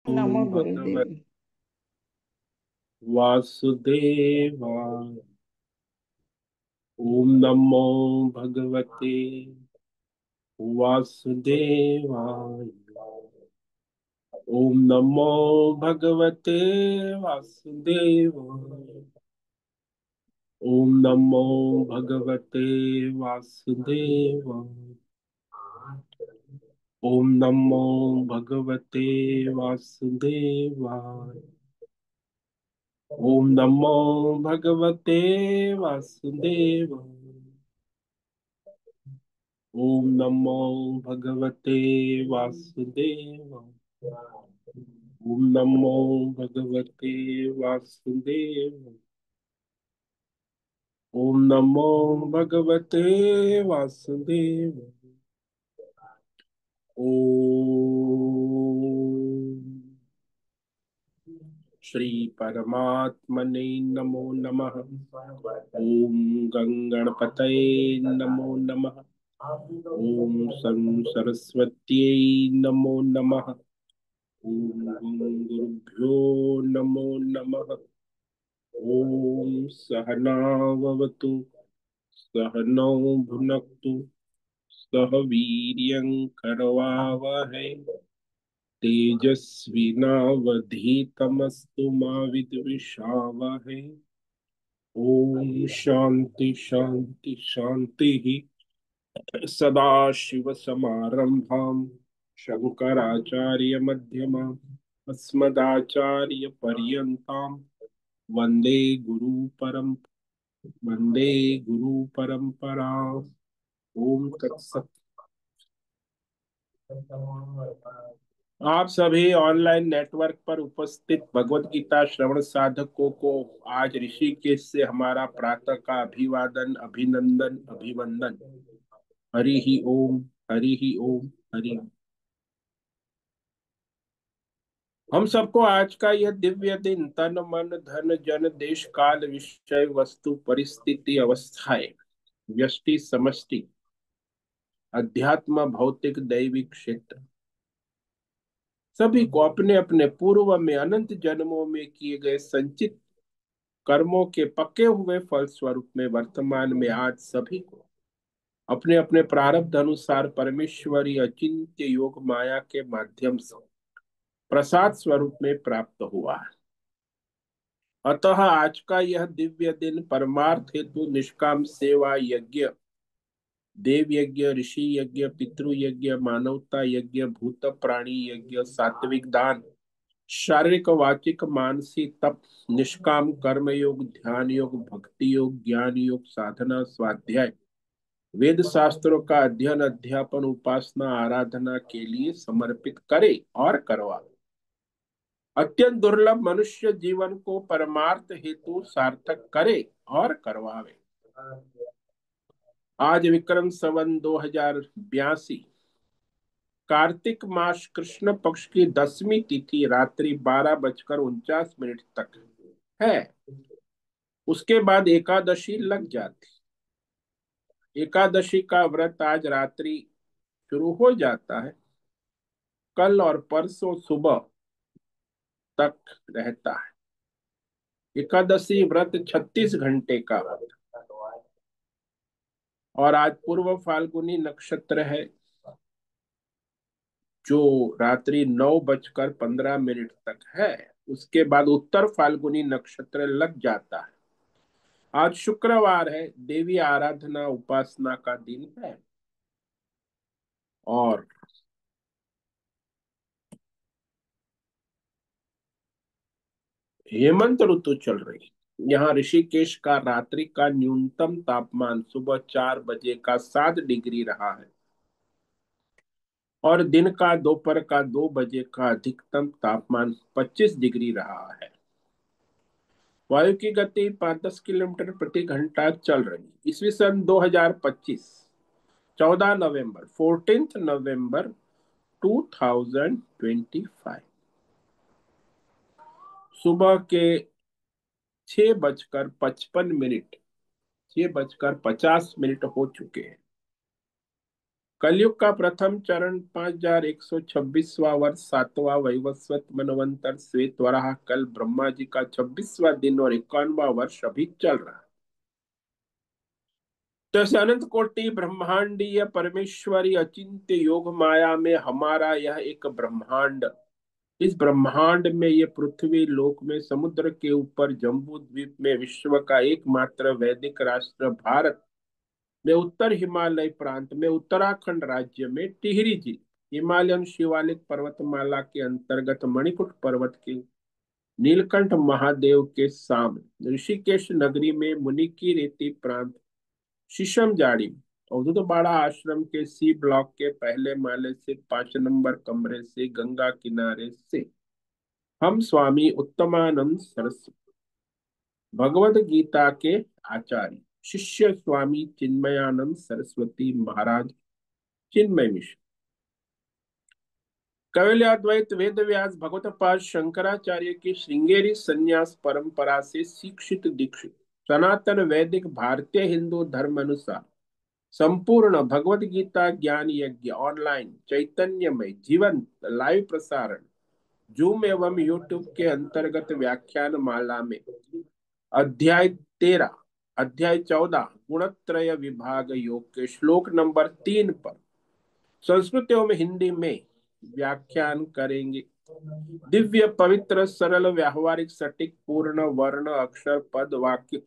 नमो ओम भगवत गुरुदेव। वासुदेवाय। ओम नमो भगवते वासुदेवाय। ओम नमो भगवते वासुदेवाय। ओम नमो भगवते वासुदेवाय। ओम नमो भगवते वासुदेवाय। ओम नमो भगवते वासुदेवाय। ओम नमो भगवते वासुदेवाय। ओम नमो भगवते वासुदेवाय। ओम नमो भगवते वासुदेवाय। ओम श्री परमात्मने नमो नमः। ओम गंगणपतये नमो नमः। ओम सं सरस्वत्यै नमो नमः। ओम गुरुभ्यो नमो नमः। ओम सहनाववतु सहनौ भुनक्तु सह वीर्यं करवावहै तेजस्विनावधीतमस्तु मा विद्विषावहै। ओम शांति शांति शांति ही। सदाशिव समारंभां शंकराचार्य मध्यमाम् अस्मदाचार्य पर्यन्तां वंदे गुरु परम वंदे गुरु परंपरा। ओम तत्सत। आप सभी ऑनलाइन नेटवर्क पर उपस्थित भगवत गीता श्रवण साधकों को आज ऋषिकेश से हमारा प्रातः का अभिवादन अभिनंदन अभिवंदन। हरि ही ओम। हरि ही ओम। हरि। हम सबको आज का यह दिव्य दिन तन मन धन जन देश काल विषय वस्तु परिस्थिति अवस्थाएं व्यष्टि समष्टि अध्यात्म भौतिक दैविक क्षेत्र सभी को अपने अपने पूर्व में अनंत जन्मों में किए गए संचित कर्मों के पके हुए फल स्वरूप में वर्तमान में आज सभी को अपने अपने प्रारब्ध अनुसार परमेश्वरी अचिंत्य योग माया के माध्यम से प्रसाद स्वरूप में प्राप्त हुआ है। अतः आज का यह दिव्य दिन परमार्थ हेतु निष्काम सेवा यज्ञ देव यज्ञ ऋषि यज्ञ पितृ यज्ञ मानवता यज्ञ भूत प्राणी यज्ञ सात्विक दान शारीरिक वाचिक मानसिक तप निष्काम कर्म योग ध्यान योग भक्ति योग ज्ञान योग साधना स्वाध्याय वेद शास्त्रों का अध्ययन अध्यापन उपासना आराधना के लिए समर्पित करे और करवा अत्यंत दुर्लभ मनुष्य जीवन को परमार्थ हेतु सार्थक करे और करवावे। आज विक्रम संवत 2082 कार्तिक मास कृष्ण पक्ष की 10वीं तिथि रात्रि 12:49 तक है। उसके बाद एकादशी लग जाती। एकादशी का व्रत आज रात्रि शुरू हो जाता है। कल और परसों सुबह तक रहता है। एकादशी व्रत 36 घंटे का होता है। और आज पूर्व फाल्गुनी नक्षत्र है जो रात्रि 9:15 तक है। उसके बाद उत्तर फाल्गुनी नक्षत्र लग जाता है। आज शुक्रवार है। देवी आराधना उपासना का दिन है। और हेमंत ऋतु चल रही। यहाँ ऋषिकेश का रात्रि का न्यूनतम तापमान सुबह 4 बजे का 7 डिग्री रहा है और दिन का दोपहर का 2 बजे का अधिकतम तापमान 25 डिग्री रहा है। वायु की गति 5-10 किलोमीटर प्रति घंटा चल रही। ईस्वी सन 2025 14 नवंबर 14 नवंबर 2025 सुबह के 6:55 6:50 हो चुके हैं। कलयुग का प्रथम चरण 5126वां वर्ष, 7वां वैवस्वत मनवंतर, श्वेत वराह कल, ब्रह्मा जी का 26वां दिन और 51वां वर्ष अभी चल रहा है। जैसे अनंत कोटि ब्रह्मांडीय परमेश्वरी अचिंत्य योग माया में हमारा यह एक ब्रह्मांड, इस ब्रह्मांड में ये पृथ्वी लोक में समुद्र के ऊपर जम्बू द्वीप में विश्व का एकमात्र वैदिक राष्ट्र भारत में उत्तर हिमालय प्रांत में उत्तराखंड राज्य में टिहरी जी हिमालयन शिवालिक पर्वतमाला के अंतर्गत मणिकूट पर्वत के नीलकंठ महादेव के सामने ऋषिकेश नगरी में मुनि की रेती प्रांत शीशम जाड़ी अवधूतबाड़ा आश्रम के सी ब्लॉक के पहले माले से 5 नंबर कमरे से गंगा किनारे से हम स्वामी उत्तमानंद सरस्वती भगवद गीता के आचार्य शिष्य स्वामी चिन्मयानंद सरस्वती महाराज चिन्मय मिश्र कैवल्याद्वैत वेद व्यास भगवत पाद शंकराचार्य की श्रृंगेरी संन्यास परंपरा से शिक्षित दीक्षित सनातन वैदिक भारतीय हिंदू धर्म अनुसार संपूर्ण भगवत गीता ज्ञान यज्ञ ऑनलाइन चैतन्यमय जीवंत लाइव प्रसारण जूम एवं यूट्यूब के अंतर्गत व्याख्यान माला में अध्याय 13 अध्याय 14 गुणत्रय विभाग योग के श्लोक नंबर 3 पर संस्कृत एवं हिंदी में व्याख्यान करेंगे। दिव्य पवित्र सरल व्यावहारिक सटीक पूर्ण वर्ण अक्षर पद वाक्य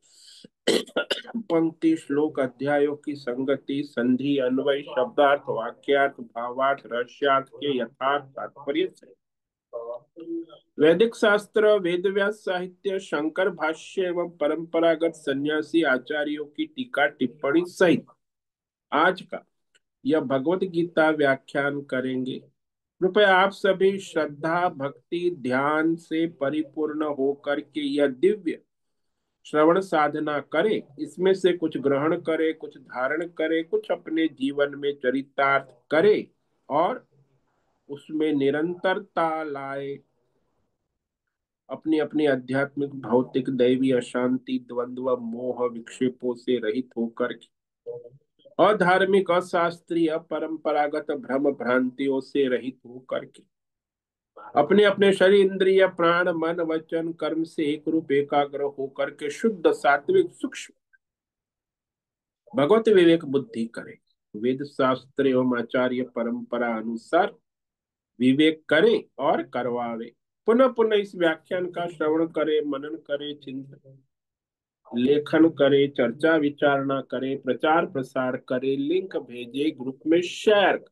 पंक्ति श्लोक अध्यायों की संगति संधि अन्वय शब्दार्थ वाक्यार्थ भावार्थ रहस्यार्थ के यथार्थ तात्पर्य से वैदिक शास्त्र वेद व्यास साहित्य शंकर भाष्य एवं परंपरागत सन्यासी आचार्यों की टीका टिप्पणी सहित आज का यह भगवत गीता व्याख्यान करेंगे। कृपया आप सभी श्रद्धा भक्ति ध्यान से परिपूर्ण होकर के यह दिव्य श्रवण साधना करें, इसमें से कुछ ग्रहण करें, कुछ धारण करें, कुछ अपने जीवन में चरितार्थ करें और उसमें निरंतरता लाए। अपनी अपनी आध्यात्मिक भौतिक दैवी अशांति द्वंद्व मोह विक्षेपों से रहित होकर अधार्मिक अशास्त्रीय परंपरागत भ्रम भ्रांतियों से रहित होकर के अपने अपने शरीर इंद्रिय प्राण मन वचन कर्म से एक रूप एकाग्र होकर के शुद्ध सात्विक सूक्ष्म भगवत विवेक बुद्धि करे, वेद शास्त्र एवं आचार्य परंपरा अनुसार विवेक करे और करवावे। पुनः पुनः इस व्याख्यान का श्रवण करे, मनन करे, चिंतन लेखन करे, चर्चा विचारणा करे, प्रचार प्रसार करे, लिंक भेजे, ग्रुप में शेयर,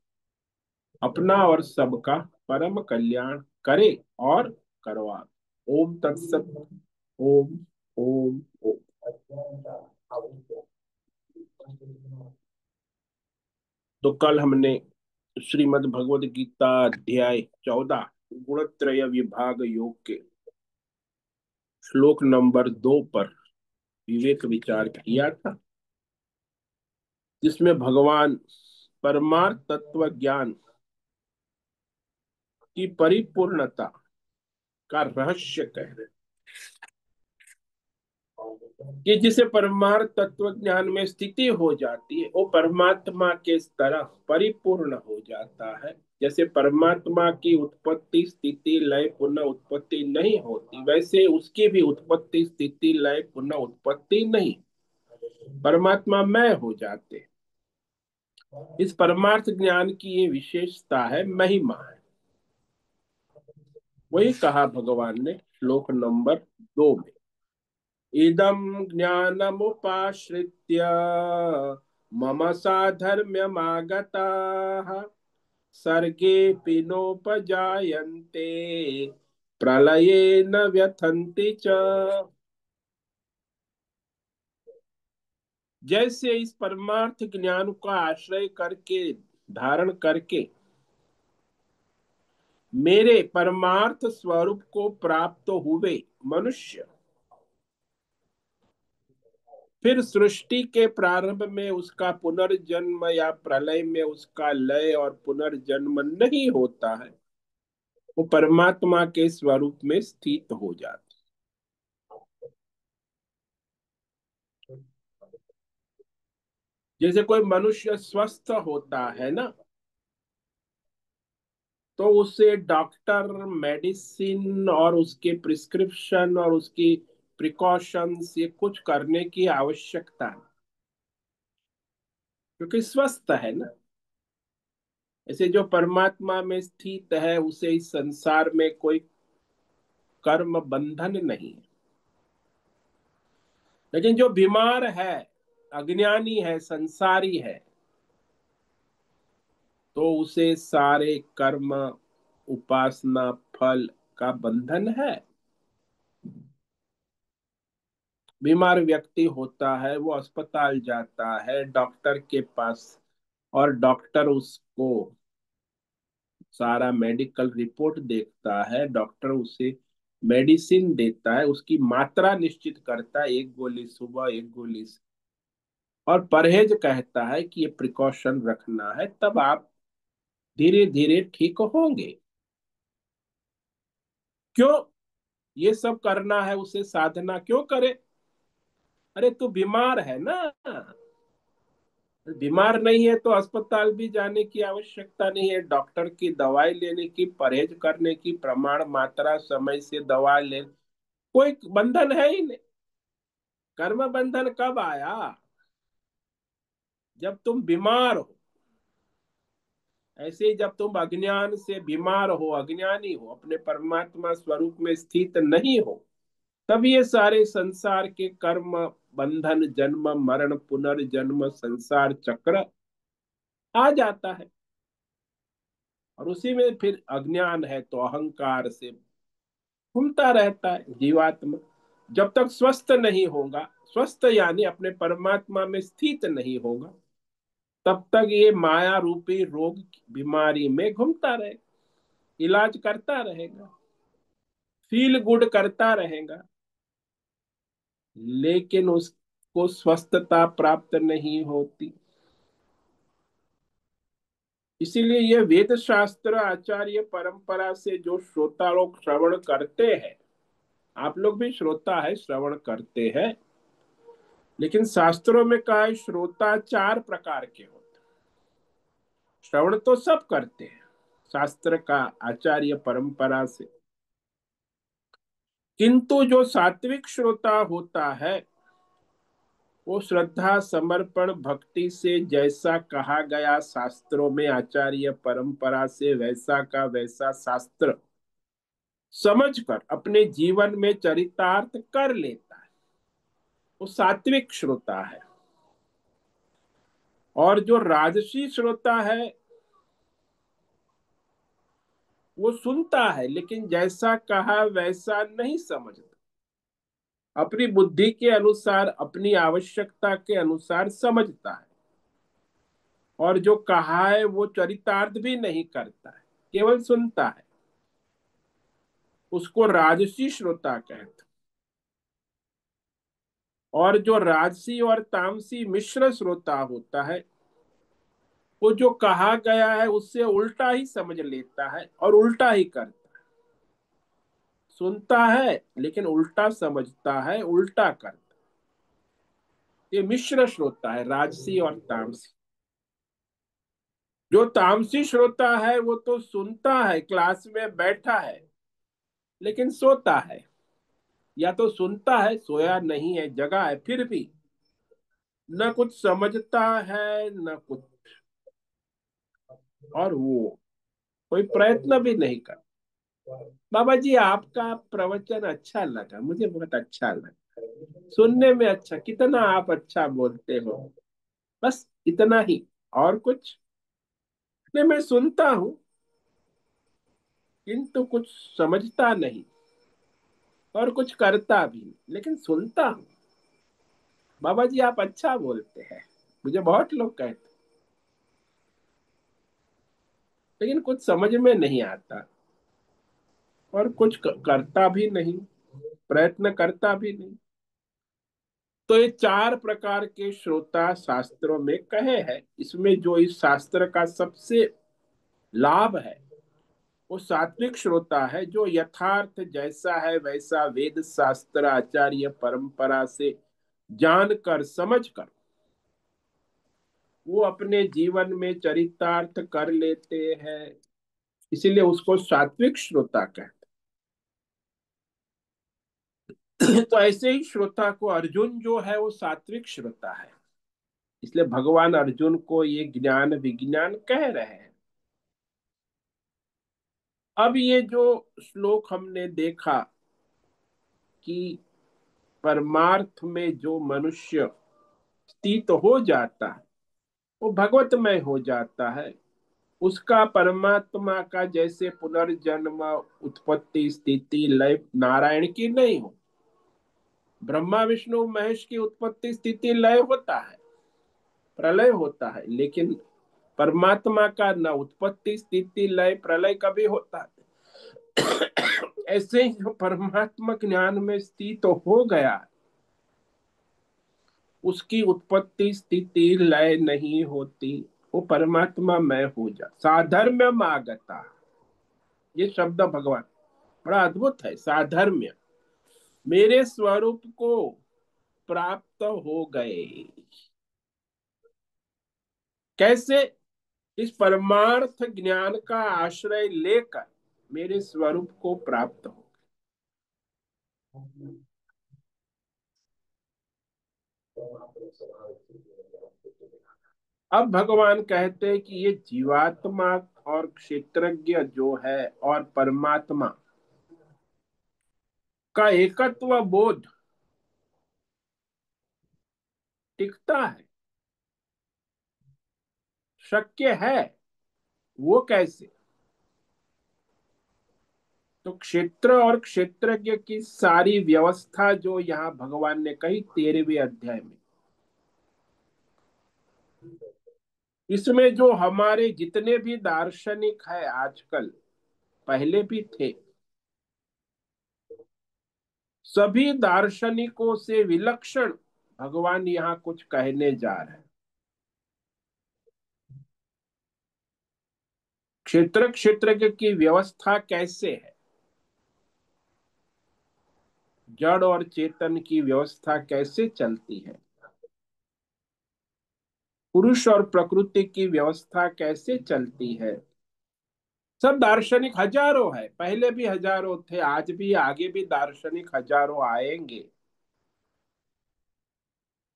अपना और सबका परम कल्याण करे और करवा। ओम तत्सत। ओम ओम ओम। तो कल हमने श्रीमद् भगवद गीता अध्याय 14 गुणत्रय विभाग योग के श्लोक नंबर 2 पर विवेक विचार किया था, जिसमें भगवान परमार्थ तत्व ज्ञान की परिपूर्णता का रहस्य कह रहे कि जिसे परमार्थ तत्व ज्ञान में स्थिति हो जाती है वो परमात्मा के तरह परिपूर्ण हो जाता है। जैसे परमात्मा की उत्पत्ति स्थिति लय पुनः उत्पत्ति नहीं होती, वैसे उसकी भी उत्पत्ति स्थिति लय पुनः उत्पत्ति नहीं, परमात्मा मय हो जाते। इस परमार्थ ज्ञान की ये विशेषता है, महिमा है। वही कहा भगवान ने श्लोक नंबर 2 में, इदं ज्ञानमुपाश्रित्य मम साधर्म्यमागताः सर्गेऽपि नोपजायन्ते प्रलये न व्यथन्ति च। जैसे इस परमार्थ ज्ञान का आश्रय करके धारण करके मेरे परमार्थ स्वरूप को प्राप्त हुए मनुष्य फिर सृष्टि के प्रारंभ में उसका पुनर्जन्म या प्रलय में उसका लय और पुनर्जन्म नहीं होता है, वो परमात्मा के स्वरूप में स्थित हो जाता। जैसे कोई मनुष्य स्वस्थ होता है ना, तो उसे डॉक्टर, मेडिसिन और उसके प्रिस्क्रिप्शन और उसकी प्रिकॉशंस ये कुछ करने की आवश्यकता है, क्योंकि स्वस्थ है ना। ऐसे जो परमात्मा में स्थित है उसे इस संसार में कोई कर्म बंधन नहीं है। लेकिन जो बीमार है, अज्ञानी है, संसारी है, तो उसे सारे कर्म, उपासना, फल का बंधन है। बीमार व्यक्ति होता है, वो अस्पताल जाता है डॉक्टर के पास, और डॉक्टर उसको सारा मेडिकल रिपोर्ट देखता है, डॉक्टर उसे मेडिसिन देता है, उसकी मात्रा निश्चित करता है, एक गोली सुबह, एक गोली और परहेज कहता है कि ये प्रिकॉशन रखना है, तब आप धीरे धीरे ठीक होंगे। क्यों ये सब करना है उसे, साधना क्यों करे? अरे तू बीमार है ना, बीमार नहीं है तो अस्पताल भी जाने की आवश्यकता नहीं है, डॉक्टर की दवाई लेने की, परहेज करने की, प्रमाण मात्रा समय से दवा ले, कोई बंधन है ही नहीं। कर्म बंधन कब आया? जब तुम बीमार हो। ऐसे ही जब तुम अज्ञान से बीमार हो, अज्ञानी हो, अपने परमात्मा स्वरूप में स्थित नहीं हो, तब ये सारे संसार के कर्म बंधन, जन्म मरण पुनर्जन्म संसार चक्र आ जाता है। और उसी में फिर अज्ञान है तो अहंकार से घूमता रहता है जीवात्मा। जब तक स्वस्थ नहीं होगा, स्वस्थ यानी अपने परमात्मा में स्थित नहीं होगा, तब तक ये माया रूपी रोग, बीमारी में घूमता रहेगा, इलाज करता रहेगा, फील गुड करता रहेगा, लेकिन उसको स्वस्थता प्राप्त नहीं होती। इसीलिए ये वेद शास्त्र आचार्य परंपरा से जो श्रोता लोग श्रवण करते हैं, आप लोग भी श्रोता है, श्रवण करते हैं, लेकिन शास्त्रों में कहा है श्रोता चार प्रकार के होते हैं। श्रवण तो सब करते हैं शास्त्र का, आचार्य परंपरा से, किंतु जो सात्विक श्रोता होता है, वो श्रद्धा समर्पण भक्ति से जैसा कहा गया शास्त्रों में आचार्य परंपरा से, वैसा का वैसा शास्त्र समझकर अपने जीवन में चरितार्थ कर लेता है, वो सात्विक श्रोता है। और जो राजसी श्रोता है, वो सुनता है लेकिन जैसा कहा वैसा नहीं समझता, अपनी बुद्धि के अनुसार, अपनी आवश्यकता के अनुसार समझता है, और जो कहा है वो चरितार्थ भी नहीं करता है, केवल सुनता है, उसको राजसी श्रोता कहते हैं। और जो राजसी और तामसी मिश्र श्रोता होता है, वो जो कहा गया है उससे उल्टा ही समझ लेता है और उल्टा ही करता है, सुनता है लेकिन उल्टा समझता है, उल्टा करता है। ये मिश्र श्रोता है, राजसी और तामसी। जो तामसी श्रोता है वो तो सुनता है, क्लास में बैठा है, लेकिन सोता है, या तो सुनता है, सोया नहीं है, जगा है, फिर भी न कुछ समझता है न कुछ, और वो कोई प्रयत्न भी नहीं करता। बाबा जी आपका प्रवचन अच्छा लगा, मुझे बहुत अच्छा लगा, सुनने में अच्छा, कितना आप अच्छा बोलते हो, बस इतना ही, और कुछ नहीं। मैं सुनता हूँ किंतु कुछ समझता नहीं और कुछ करता भी नहीं, लेकिन सुनता हूँ। बाबा जी आप अच्छा बोलते हैं, मुझे बहुत लोग कहते, लेकिन कुछ समझ में नहीं आता और कुछ करता भी नहीं, प्रयत्न करता भी नहीं। तो ये चार प्रकार के श्रोता शास्त्रों में कहे हैं। इसमें जो इस शास्त्र का सबसे लाभ है, वो सात्विक श्रोता है, जो यथार्थ जैसा है वैसा वेद शास्त्र आचार्य परंपरा से जानकर समझकर वो अपने जीवन में चरितार्थ कर लेते हैं, इसीलिए उसको सात्विक श्रोता कहते हैं। तो ऐसे ही श्रोता को अर्जुन जो है वो सात्विक श्रोता है, इसलिए भगवान अर्जुन को ये ज्ञान विज्ञान कह रहे हैं। अब ये जो श्लोक हमने देखा कि परमार्थ में जो मनुष्य स्थित हो जाता है वो भगवतमय हो जाता है, उसका परमात्मा का जैसे पुनर्जन्म, उत्पत्ति, स्थिति, लय नारायण की नहीं हो। ब्रह्मा विष्णु महेश की उत्पत्ति स्थिति लय होता है, प्रलय होता है, लेकिन परमात्मा का न उत्पत्ति स्थिति लय प्रलय कभी होता है। ऐसे ही जो परमात्मा ज्ञान में स्थित हो गया, उसकी उत्पत्ति स्थिति लय नहीं होती, वो परमात्मा में हो जा साधर्म्यम आगता। ये शब्द भगवान बड़ा अद्भुत है, साधर्म्य, मेरे स्वरूप को प्राप्त हो गए। कैसे? इस परमार्थ ज्ञान का आश्रय लेकर मेरे स्वरूप को प्राप्त हो। अब भगवान कहते हैं कि ये जीवात्मा और क्षेत्रज्ञ जो है और परमात्मा का एकत्व बोध टिकता है, शक्य है। वो कैसे? तो क्षेत्र और क्षेत्रज्ञ की सारी व्यवस्था जो यहाँ भगवान ने कही 13वें अध्याय में, इसमें जो हमारे जितने भी दार्शनिक है आजकल, पहले भी थे, सभी दार्शनिकों से विलक्षण भगवान यहाँ कुछ कहने जा रहे हैं। क्षेत्र क्षेत्रज्ञ की व्यवस्था कैसे है, जड़ और चेतन की व्यवस्था कैसे चलती है, पुरुष और प्रकृति की व्यवस्था कैसे चलती है, सब दार्शनिक हजारों है, पहले भी हजारों थे, आज भी, आगे भी दार्शनिक हजारों आएंगे।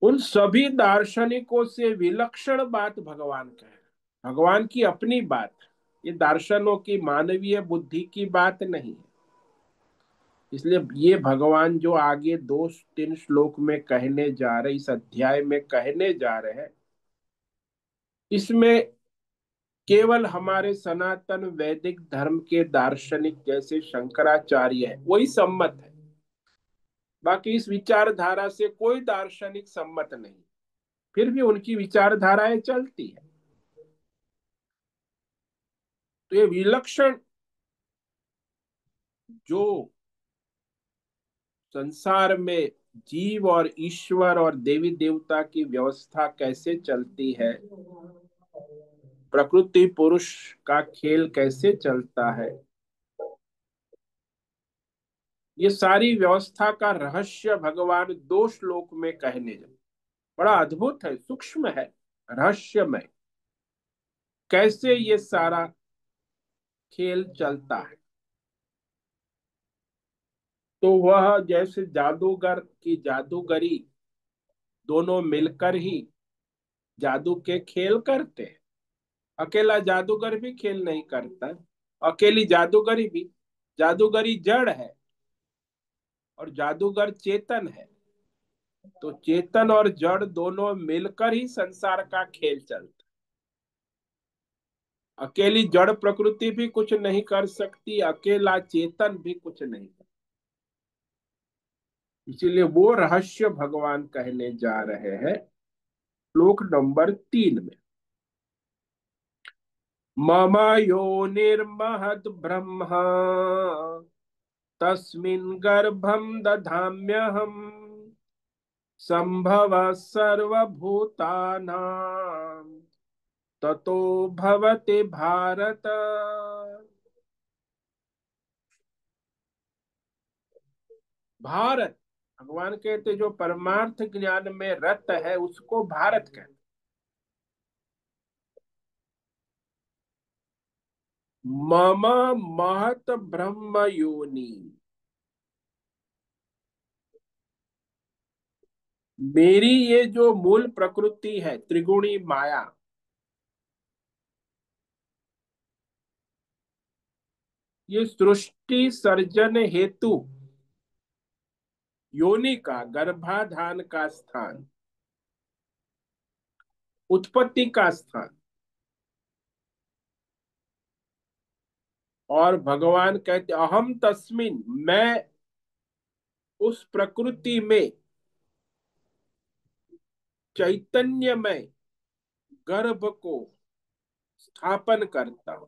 उन सभी दार्शनिकों से विलक्षण बात भगवान कह रहे हैं। भगवान की अपनी बात, ये दार्शनों की मानवीय बुद्धि की बात नहीं है। इसलिए ये भगवान जो आगे 2-3 श्लोक में कहने जा रहे, इस अध्याय में कहने जा रहे हैं, इसमें केवल हमारे सनातन वैदिक धर्म के दार्शनिक जैसे शंकराचार्य है वही सम्मत है, बाकी इस विचारधारा से कोई दार्शनिक सम्मत नहीं। फिर भी उनकी विचारधाराएं चलती है। तो ये विलक्षण जो संसार में जीव और ईश्वर और देवी देवता की व्यवस्था कैसे चलती है, प्रकृति पुरुष का खेल कैसे चलता है, ये सारी व्यवस्था का रहस्य भगवान 2 श्लोक में कहने जा, बड़ा अद्भुत है, सूक्ष्म है, रहस्यमय, कैसे ये सारा खेल चलता है। तो वह जैसे जादूगर की जादूगरी दोनों मिलकर ही जादू के खेल करते हैं। अकेला जादूगर भी खेल नहीं करता, अकेली जादूगरी भी, जादूगरी जड़ है और जादूगर चेतन है। तो चेतन और जड़ दोनों मिलकर ही संसार का खेल चलता। अकेली जड़ प्रकृति भी कुछ नहीं कर सकती, अकेला चेतन भी कुछ नहीं कर। इसीलिए वो रहस्य भगवान कहने जा रहे हैं श्लोक नंबर 3 में। मम योनिर्महद् ब्रह्म तस्मिन् गर्भं दधाम्यहम् संभव सर्वभूतानां ततो भवति भारत। भारत, भगवान कहते जो परमार्थ ज्ञान में रत है उसको भारत कहते। मम महत ब्रह्म योनि। मेरी ये जो मूल प्रकृति है त्रिगुणी माया, ये सृष्टि सर्जन हेतु योनि का, गर्भाधान का स्थान, उत्पत्ति का स्थान। और भगवान कहते अहम तस्मिन, मैं उस प्रकृति में चैतन्यमय गर्भ को स्थापन करता हूं।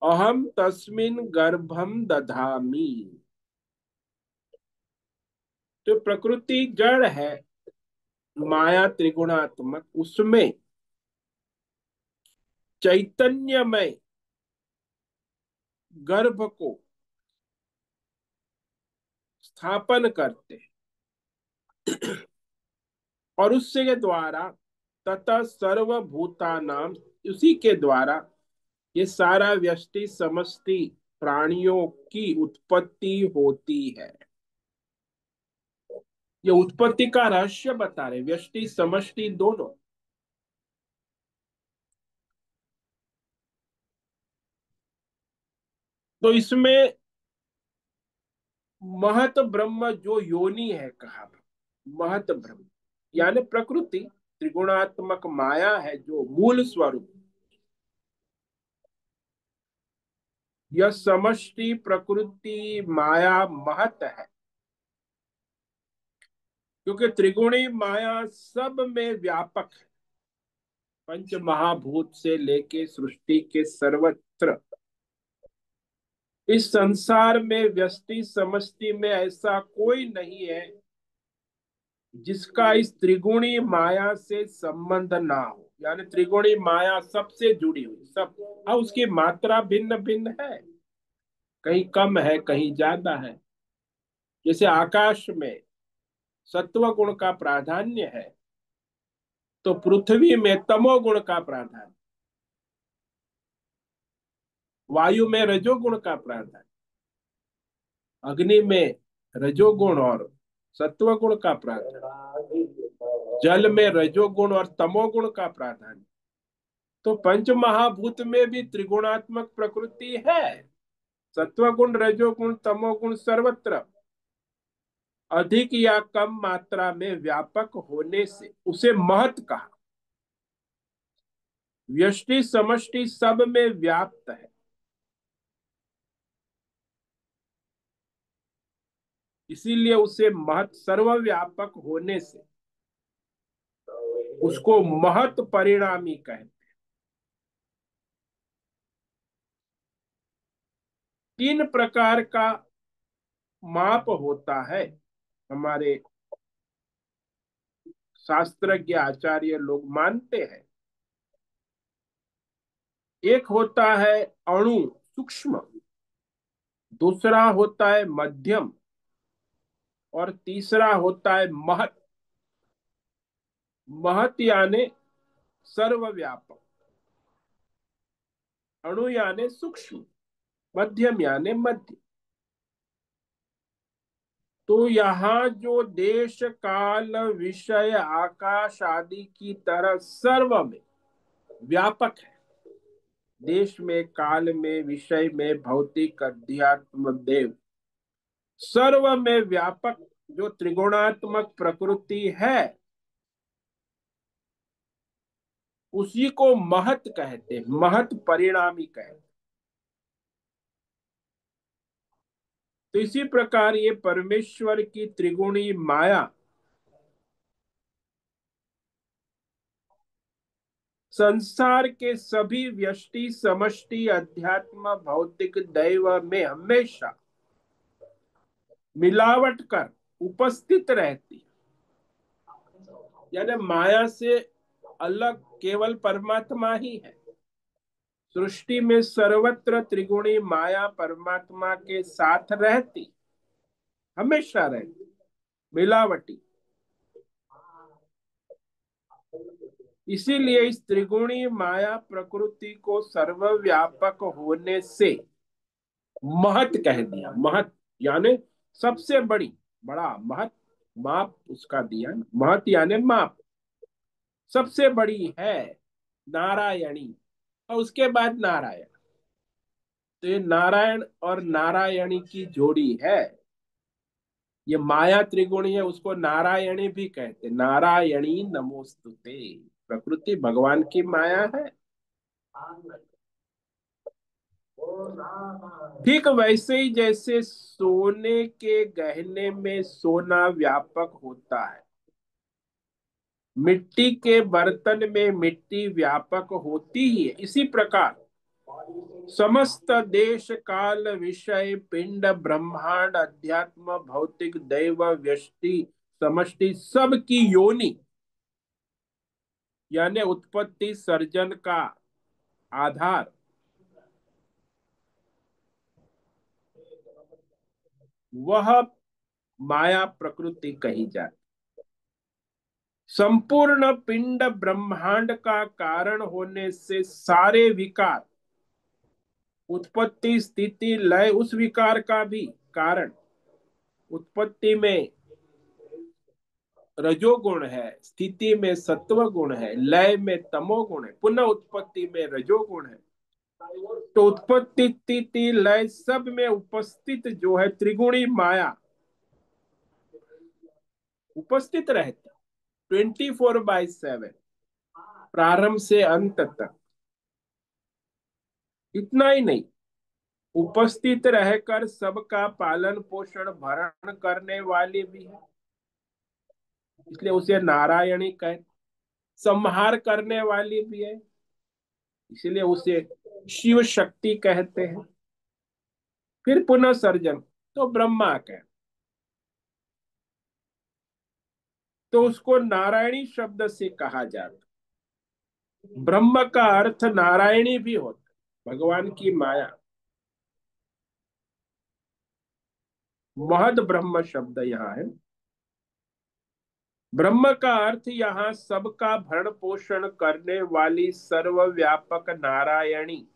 अहम तस्मिन गर्भम दधामी। तो प्रकृति जड़ है, माया त्रिगुणात्मक, उसमें चैतन्यमय गर्भ को स्थापन करते और उससे के द्वारा तथा सर्वभूता नाम, उसी के द्वारा ये सारा व्यष्टि समष्टि प्राणियों की उत्पत्ति होती है। ये उत्पत्ति का रहस्य बता रहे, व्यष्टि समष्टि दोनों। तो इसमें महत ब्रह्म जो योनि है कहा, महत ब्रह्म यानी प्रकृति त्रिगुणात्मक माया है जो मूल स्वरूप। यह समष्टि प्रकृति माया महत है, क्योंकि त्रिगुणी माया सब में व्यापक है। पंच महाभूत से लेके सृष्टि के सर्वत्र, इस संसार में व्यष्टि समष्टि में ऐसा कोई नहीं है जिसका इस त्रिगुणी माया से संबंध ना हो। यानी त्रिगुणी माया सबसे जुड़ी हुई, सब। हाँ, उसकी मात्रा भिन्न भिन्न है, कहीं कम है कहीं ज्यादा है। जैसे आकाश में सत्व गुण का प्राधान्य है, तो पृथ्वी में तमोगुण का प्राधान्य, वायु में रजोगुण का प्राधान्य, अग्नि में रजोगुण और सत्वगुण का प्राधान्य, जल में रजोगुण और तमोगुण का प्राधान्य। तो पंच महाभूत में भी त्रिगुणात्मक प्रकृति है। सत्वगुण रजोगुण तमोगुण सर्वत्र अधिक या कम मात्रा में व्यापक होने से उसे महत कहा। व्यष्टि समष्टि सब में व्याप्त है, इसीलिए उसे महत, सर्वव्यापक होने से उसको महत परिणामी कहते। तीन प्रकार का माप होता है, हमारे शास्त्रज्ञ आचार्य लोग मानते हैं। एक होता है अणु, सूक्ष्म, दूसरा होता है मध्यम, और तीसरा होता है महत। महत यानी सर्वव्यापक, अणु यानी सूक्ष्म, मध्यम यानी मध्य। तो यहाँ जो देश काल विषय आकाश आदि की तरह सर्व में व्यापक है, देश में काल में विषय में भौतिक अध्यात्म देव सर्व में व्यापक जो त्रिगुणात्मक प्रकृति है, उसी को महत कहते हैं, महत परिणामी कहते हैं। तो इसी प्रकार ये परमेश्वर की त्रिगुणी माया संसार के सभी व्यष्टि समष्टि अध्यात्म भौतिक दैव में हमेशा मिलावट कर उपस्थित रहती। यानी माया से अलग केवल परमात्मा ही है। सृष्टि में सर्वत्र त्रिगुणी माया परमात्मा के साथ रहती, हमेशा रहती, मिलावटी। इसीलिए इस त्रिगुणी माया प्रकृति को सर्वव्यापक होने से महत कह दिया। महत यानी सबसे बड़ी, बड़ा महत, माप उसका दिया ना, महत यानी माप, सबसे बड़ी है नारायणी, और उसके बाद नारायण। तो ये नारायण और नारायणी की जोड़ी है। ये माया त्रिगुणी है, उसको नारायणी भी कहते, नारायणी नमोस्तुते। प्रकृति भगवान की माया है। ठीक वैसे ही जैसे सोने के गहने में सोना व्यापक होता है, मिट्टी के बर्तन में मिट्टी व्यापक होती ही है, इसी प्रकार समस्त देश काल विषय पिंड ब्रह्मांड अध्यात्म भौतिक दैव व्यष्टि समष्टि सब की योनि, यानी उत्पत्ति सर्जन का आधार, वह माया प्रकृति कही जाती। संपूर्ण पिंड ब्रह्मांड का कारण होने से सारे विकार, उत्पत्ति स्थिति लय, उस विकार का भी कारण, उत्पत्ति में रजोगुण है, स्थिति में सत्व गुण है, लय में तमोगुण है, पुनः उत्पत्ति में रजोगुण है। तो उत्पत्ति स्थिति लय सब में उपस्थित जो है त्रिगुणी माया उपस्थित रहती, 24/7, प्रारंभ से अंत तक। इतना ही नहीं, उपस्थित रहकर सबका पालन पोषण भरण करने वाली भी है, इसलिए उसे नारायणी कह। संहार करने वाली भी है, इसलिए उसे शिव शक्ति कहते हैं। फिर पुनः सर्जन तो ब्रह्मा कह, तो उसको नारायणी शब्द से कहा जाता। ब्रह्म का अर्थ नारायणी भी होता, भगवान की माया। महद ब्रह्म शब्द यहाँ है। ब्रह्म का अर्थ यहाँ सबका भरण पोषण करने वाली सर्वव्यापक नारायणी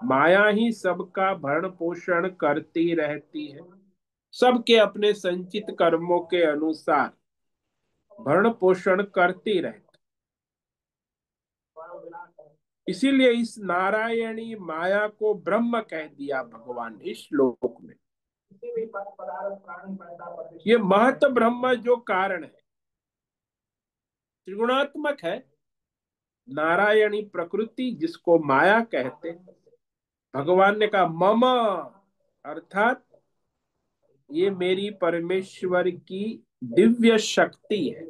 माया ही सबका भरण पोषण करती रहती है, सबके अपने संचित कर्मों के अनुसार भरण पोषण करती रहती। इसीलिए इस नारायणी माया को ब्रह्म कह दिया भगवान ने इस श्लोक में। ये महत ब्रह्म जो कारण है, त्रिगुणात्मक है, नारायणी प्रकृति जिसको माया कहते हैं। भगवान ने कहा मम, अर्थात ये मेरी परमेश्वर की दिव्य शक्ति है,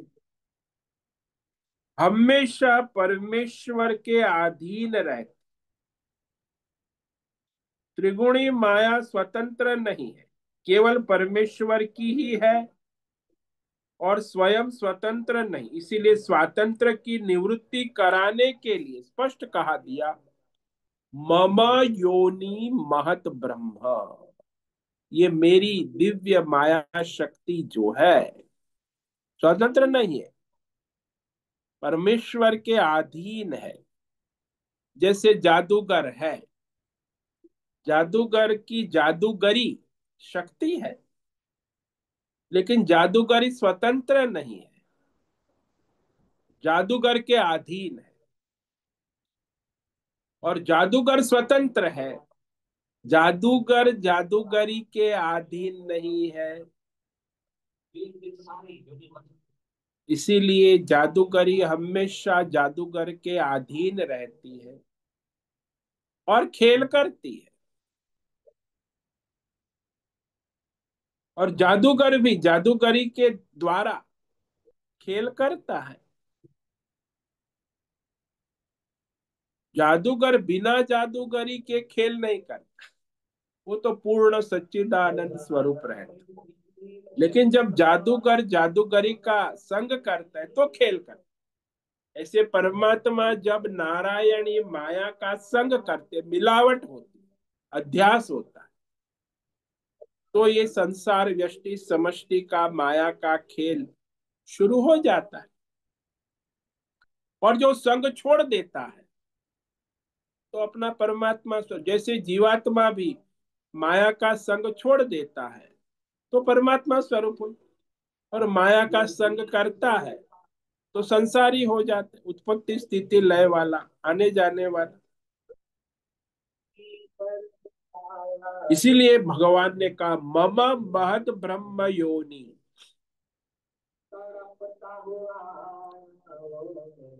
हमेशा परमेश्वर के अधीन रहे। त्रिगुणी माया स्वतंत्र नहीं है, केवल परमेश्वर की ही है, और स्वयं स्वतंत्र नहीं। इसीलिए स्वातंत्र की निवृत्ति कराने के लिए स्पष्ट कहा दिया मम योनि महत ब्रह्म, ये मेरी दिव्य माया शक्ति जो है स्वतंत्र नहीं है, परमेश्वर के अधीन है। जैसे जादूगर है, जादूगर की जादूगरी शक्ति है, लेकिन जादूगरी स्वतंत्र नहीं है, जादूगर के अधीन है। और जादूगर स्वतंत्र है, जादूगर जादूगरी के अधीन नहीं है। इसीलिए जादूगरी हमेशा जादूगर के अधीन रहती है और खेल करती है। और जादूगर भी जादूगरी के द्वारा खेल करता है। जादूगर बिना जादूगरी के खेल नहीं करता, वो तो पूर्ण सच्चिदानंद स्वरूप रहता। लेकिन जब जादूगर जादूगरी का संग करता है तो खेल करता है। ऐसे परमात्मा जब नारायणी माया का संग करते, मिलावट होती, अध्यास होता है, तो ये संसार व्यष्टि समष्टि का माया का खेल शुरू हो जाता है। और जो संग छोड़ देता है तो अपना परमात्मा जैसे जीवात्मा भी माया का संग छोड़ देता है तो परमात्मा स्वरूप हो, और माया का संग करता है तो संसारी हो जाते, उत्पत्ति स्थिति लय वाला, आने जाने वाला। इसीलिए भगवान ने कहा मम महत ब्रह्म योनि।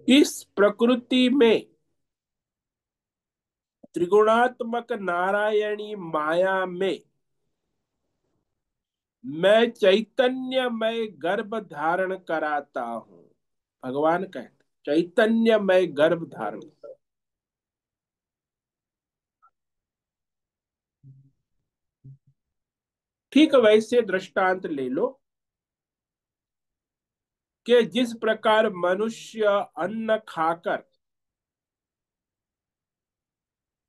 इस प्रकृति में त्रिगुणात्मक नारायणी माया में मैं चैतन्यमय गर्भ धारण कराता हूं। भगवान कहते चैतन्यमय गर्भ धारण। ठीक वैसे दृष्टांत ले लो कि जिस प्रकार मनुष्य अन्न खाकर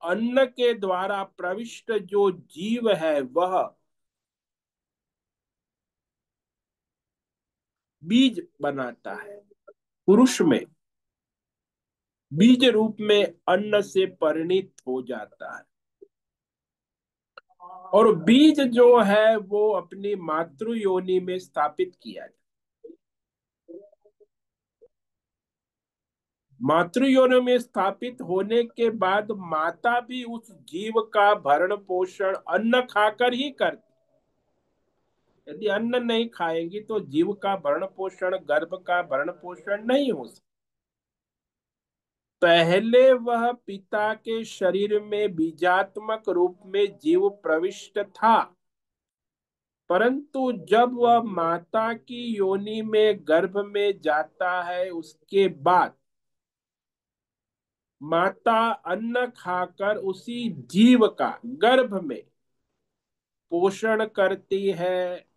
अन्न के द्वारा प्रविष्ट जो जीव है वह बीज बनाता है, पुरुष में बीज रूप में अन्न से परिणित हो जाता है, और बीज जो है वो अपनी मातृ योनि में स्थापित किया जाता है। मातृ योनि में स्थापित होने के बाद माता भी उस जीव का भरण पोषण अन्न खाकर ही करती। यदि अन्न नहीं खाएगी तो जीव का भरण पोषण, गर्भ का भरण पोषण नहीं हो सकता। पहले वह पिता के शरीर में बीजात्मक रूप में जीव प्रविष्ट था, परंतु जब वह माता की योनि में गर्भ में जाता है उसके बाद माता अन्न खाकर उसी जीव का गर्भ में पोषण करती है।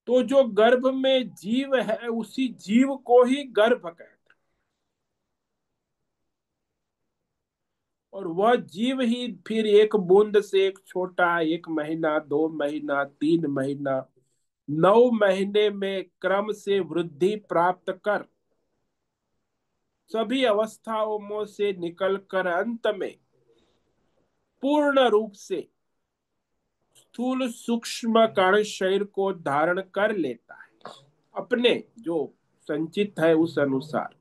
तो जो गर्भ में जीव है उसी जीव को ही गर्भ कहते हैं, और वह जीव ही फिर एक बूंद से एक छोटा, 1 महीना, 2 महीना, 3 महीना, 9 महीने में क्रम से वृद्धि प्राप्त कर सभी अवस्थाओं से निकलकर अंत में पूर्ण रूप से स्थूल सूक्ष्म कण शरीर को धारण कर लेता है अपने जो संचित है उस अनुसार।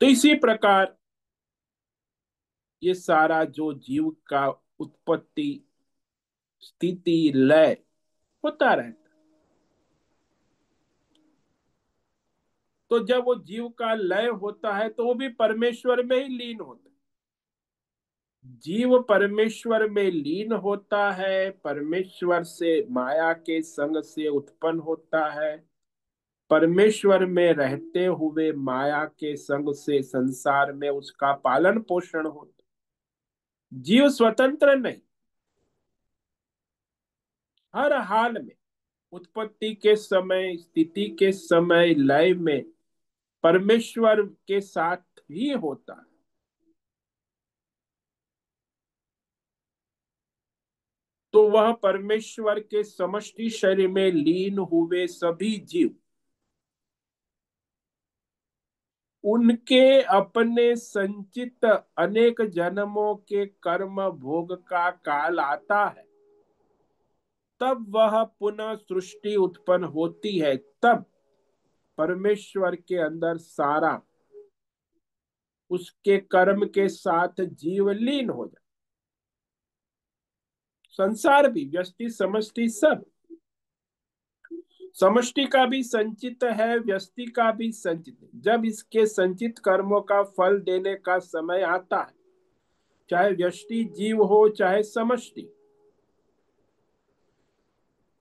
तो इसी प्रकार ये सारा जो जीव का उत्पत्ति स्थिति लय होता रहता। तो जब वो जीव का लय होता है तो वो भी परमेश्वर में ही लीन होता है। जीव परमेश्वर में लीन होता है, परमेश्वर से माया के संग से उत्पन्न होता है, परमेश्वर में रहते हुए माया के संग से संसार में उसका पालन पोषण होता। जीव स्वतंत्र नहीं, हर हाल में उत्पत्ति के समय, स्थिति के समय, लय में परमेश्वर के साथ ही होता है। तो वह परमेश्वर के समष्टि शरीर में लीन हुए सभी जीव उनके अपने संचित अनेक जन्मों के कर्म भोग का काल आता है, तब वह पुनः सृष्टि उत्पन्न होती है। तब परमेश्वर के अंदर सारा उसके कर्म के साथ जीवलीन हो जाए। संसार भी, व्यष्टि समष्टि सब, समष्टि का भी संचित है, व्यष्टि का भी संचित है। जब इसके संचित कर्मों का फल देने का समय आता है, चाहे व्यष्टि जीव हो चाहे समष्टि,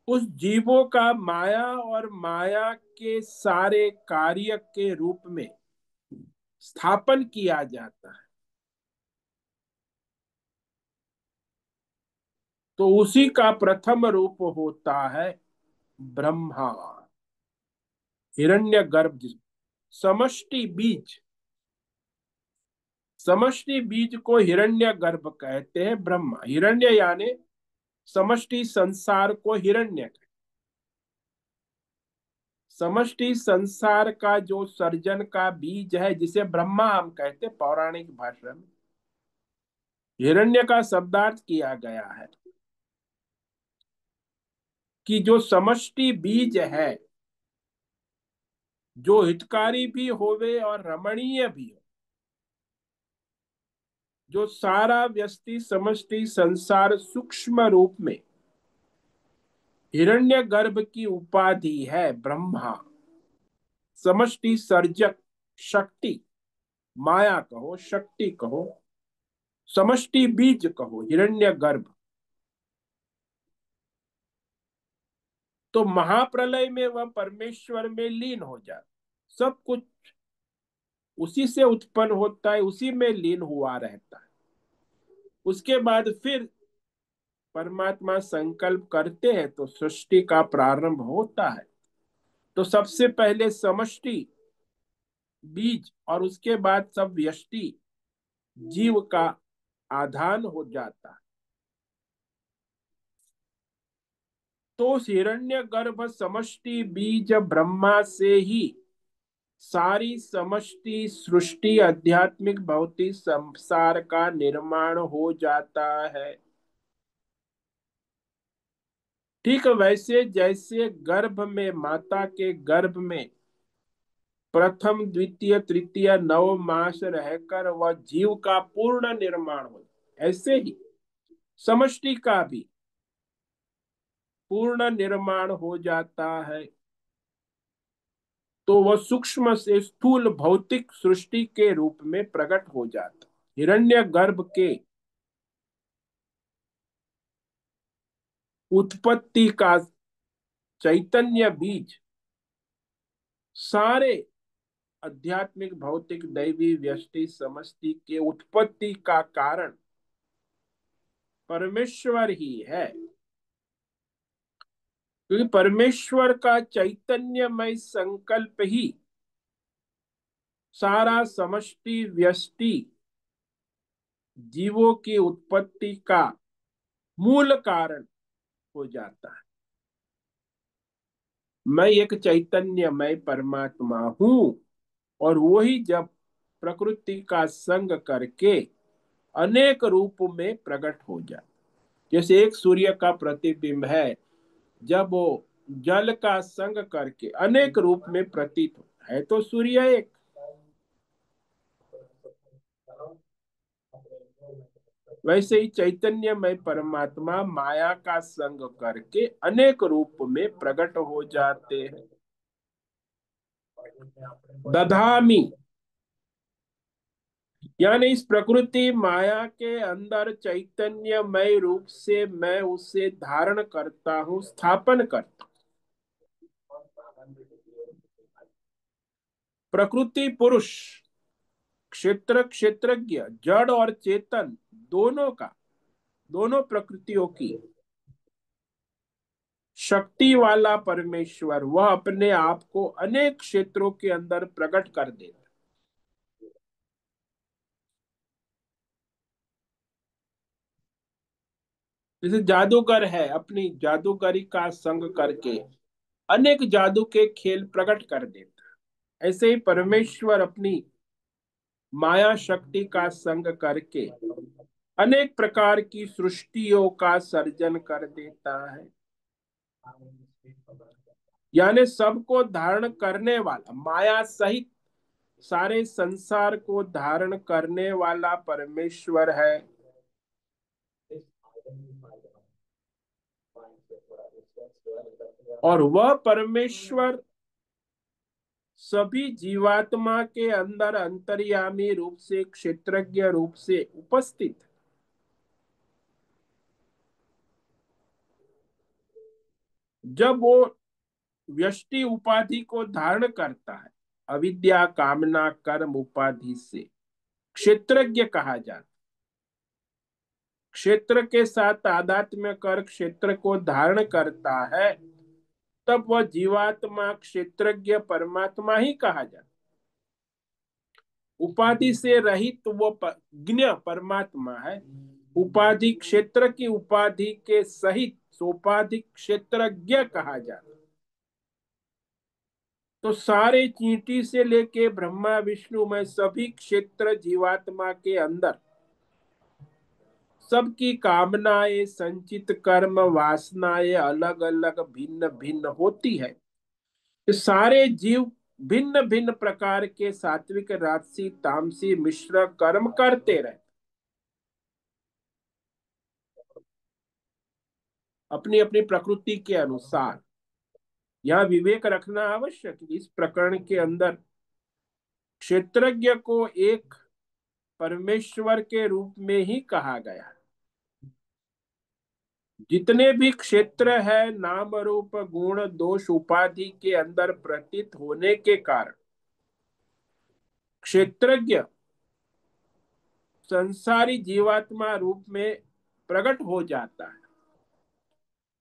उस जीवों का माया और माया के सारे कार्य के रूप में स्थापन किया जाता है। तो उसी का प्रथम रूप होता है ब्रह्मा, हिरण्यगर्भ, समष्टि बीज। समष्टि बीज को हिरण्यगर्भ कहते हैं। ब्रह्मा, हिरण्य यानी समष्टि संसार को हिरण्य, समष्टि संसार का जो सर्जन का बीज है, जिसे ब्रह्मा हम कहते पौराणिक भाषा में, हिरण्य का शब्दार्थ किया गया है कि जो समष्टि बीज है, जो हितकारी भी होवे और रमणीय भी हो, जो सारा व्यष्टि समष्टि संसार सूक्ष्म रूप में हिरण्य गर्भ की उपाधि है ब्रह्मा, समष्टि सर्जक शक्ति, माया कहो शक्ति कहो, समष्टि बीज कहो हिरण्य गर्भ। तो महाप्रलय में वह परमेश्वर में लीन हो जाता, सब कुछ उसी से उत्पन्न होता है, उसी में लीन हुआ रहता है। उसके बाद फिर परमात्मा संकल्प करते हैं तो सृष्टि का प्रारंभ होता है। तो सबसे पहले समष्टि बीज और उसके बाद सब व्यष्टि जीव का आधान हो जाता है। तो हिरण्य गर्भ समष्टि बीज ब्रह्मा से ही सारी समष्टि सृष्टि आध्यात्मिक भौतिक संसार का निर्माण हो जाता है। ठीक वैसे जैसे गर्भ में, माता के गर्भ में प्रथम द्वितीय तृतीय 9 मास रहकर वह जीव का पूर्ण निर्माण हो, ऐसे ही समष्टि का भी पूर्ण निर्माण हो जाता है। तो वह सूक्ष्म से स्थूल भौतिक सृष्टि के रूप में प्रकट हो जाता। हिरण्य गर्भ के उत्पत्ति का चैतन्य बीज सारे आध्यात्मिक भौतिक दैवी व्यष्टि समष्टि के उत्पत्ति का कारण परमेश्वर ही है। क्योंकि परमेश्वर का चैतन्यमय संकल्प ही सारा समष्टि व्यष्टि जीवों की उत्पत्ति का मूल कारण हो जाता है। मैं एक चैतन्यमय परमात्मा हूं, और वही जब प्रकृति का संग करके अनेक रूप में प्रकट हो जाए, जैसे एक सूर्य का प्रतिबिंब है, जब वो जल का संग करके अनेक रूप में प्रतीत हो है, तो सूर्य एक। वैसे ही चैतन्यमय परमात्मा माया का संग करके अनेक रूप में प्रकट हो जाते हैं। दधामी, यानी इस प्रकृति माया के अंदर चैतन्यमय रूप से मैं उसे धारण करता हूँ, स्थापन करता हूँ। प्रकृति पुरुष, क्षेत्र क्षेत्रज्ञ, जड़ और चेतन, दोनों का, दोनों प्रकृतियों की शक्ति वाला परमेश्वर, वह अपने आप को अनेक क्षेत्रों के अंदर प्रकट कर देता। जैसे जादूगर है, अपनी जादूगरी का संग करके अनेक जादू के खेल प्रकट कर देता, ऐसे ही परमेश्वर अपनी माया शक्ति का संग करके अनेक प्रकार की सृष्टियों का सर्जन कर देता है। यानी सबको धारण करने वाला, माया सहित सारे संसार को धारण करने वाला परमेश्वर है। और वह परमेश्वर सभी जीवात्मा के अंदर अंतर्यामी रूप से, क्षेत्रज्ञ रूप से उपस्थित। जब वो व्यष्टि उपाधि को धारण करता है, अविद्या कामना कर्म उपाधि से क्षेत्रज्ञ कहा जाता, क्षेत्र के साथ तादात्म्य कर क्षेत्र को धारण करता है, तब वह जीवात्मा क्षेत्रज्ञ परमात्मा ही कहा जाता। उपाधि से रहित वो ज्ञ परमात्मा है, उपाधि क्षेत्र की उपाधि के सहित सोपाधिक क्षेत्रज्ञ कहा जाता है। तो सारे चींटी से लेके ब्रह्मा विष्णु में सभी क्षेत्र जीवात्मा के अंदर सबकी कामनाएं, संचित कर्म, वासनाएं अलग अलग भिन्न भिन्न होती है। ये सारे जीव भिन्न भिन्न प्रकार के सात्विक, राजसी, तामसी मिश्र कर्म करते रहे, अपनी अपनी प्रकृति के अनुसार। यह विवेक रखना आवश्यक है। इस प्रकरण के अंदर क्षेत्रज्ञ को एक परमेश्वर के रूप में ही कहा गया है। जितने भी क्षेत्र है नाम रूप गुण दोष उपाधि के अंदर प्रतीत होने के कारण क्षेत्रज्ञ संसारी जीवात्मा रूप में प्रकट हो जाता है।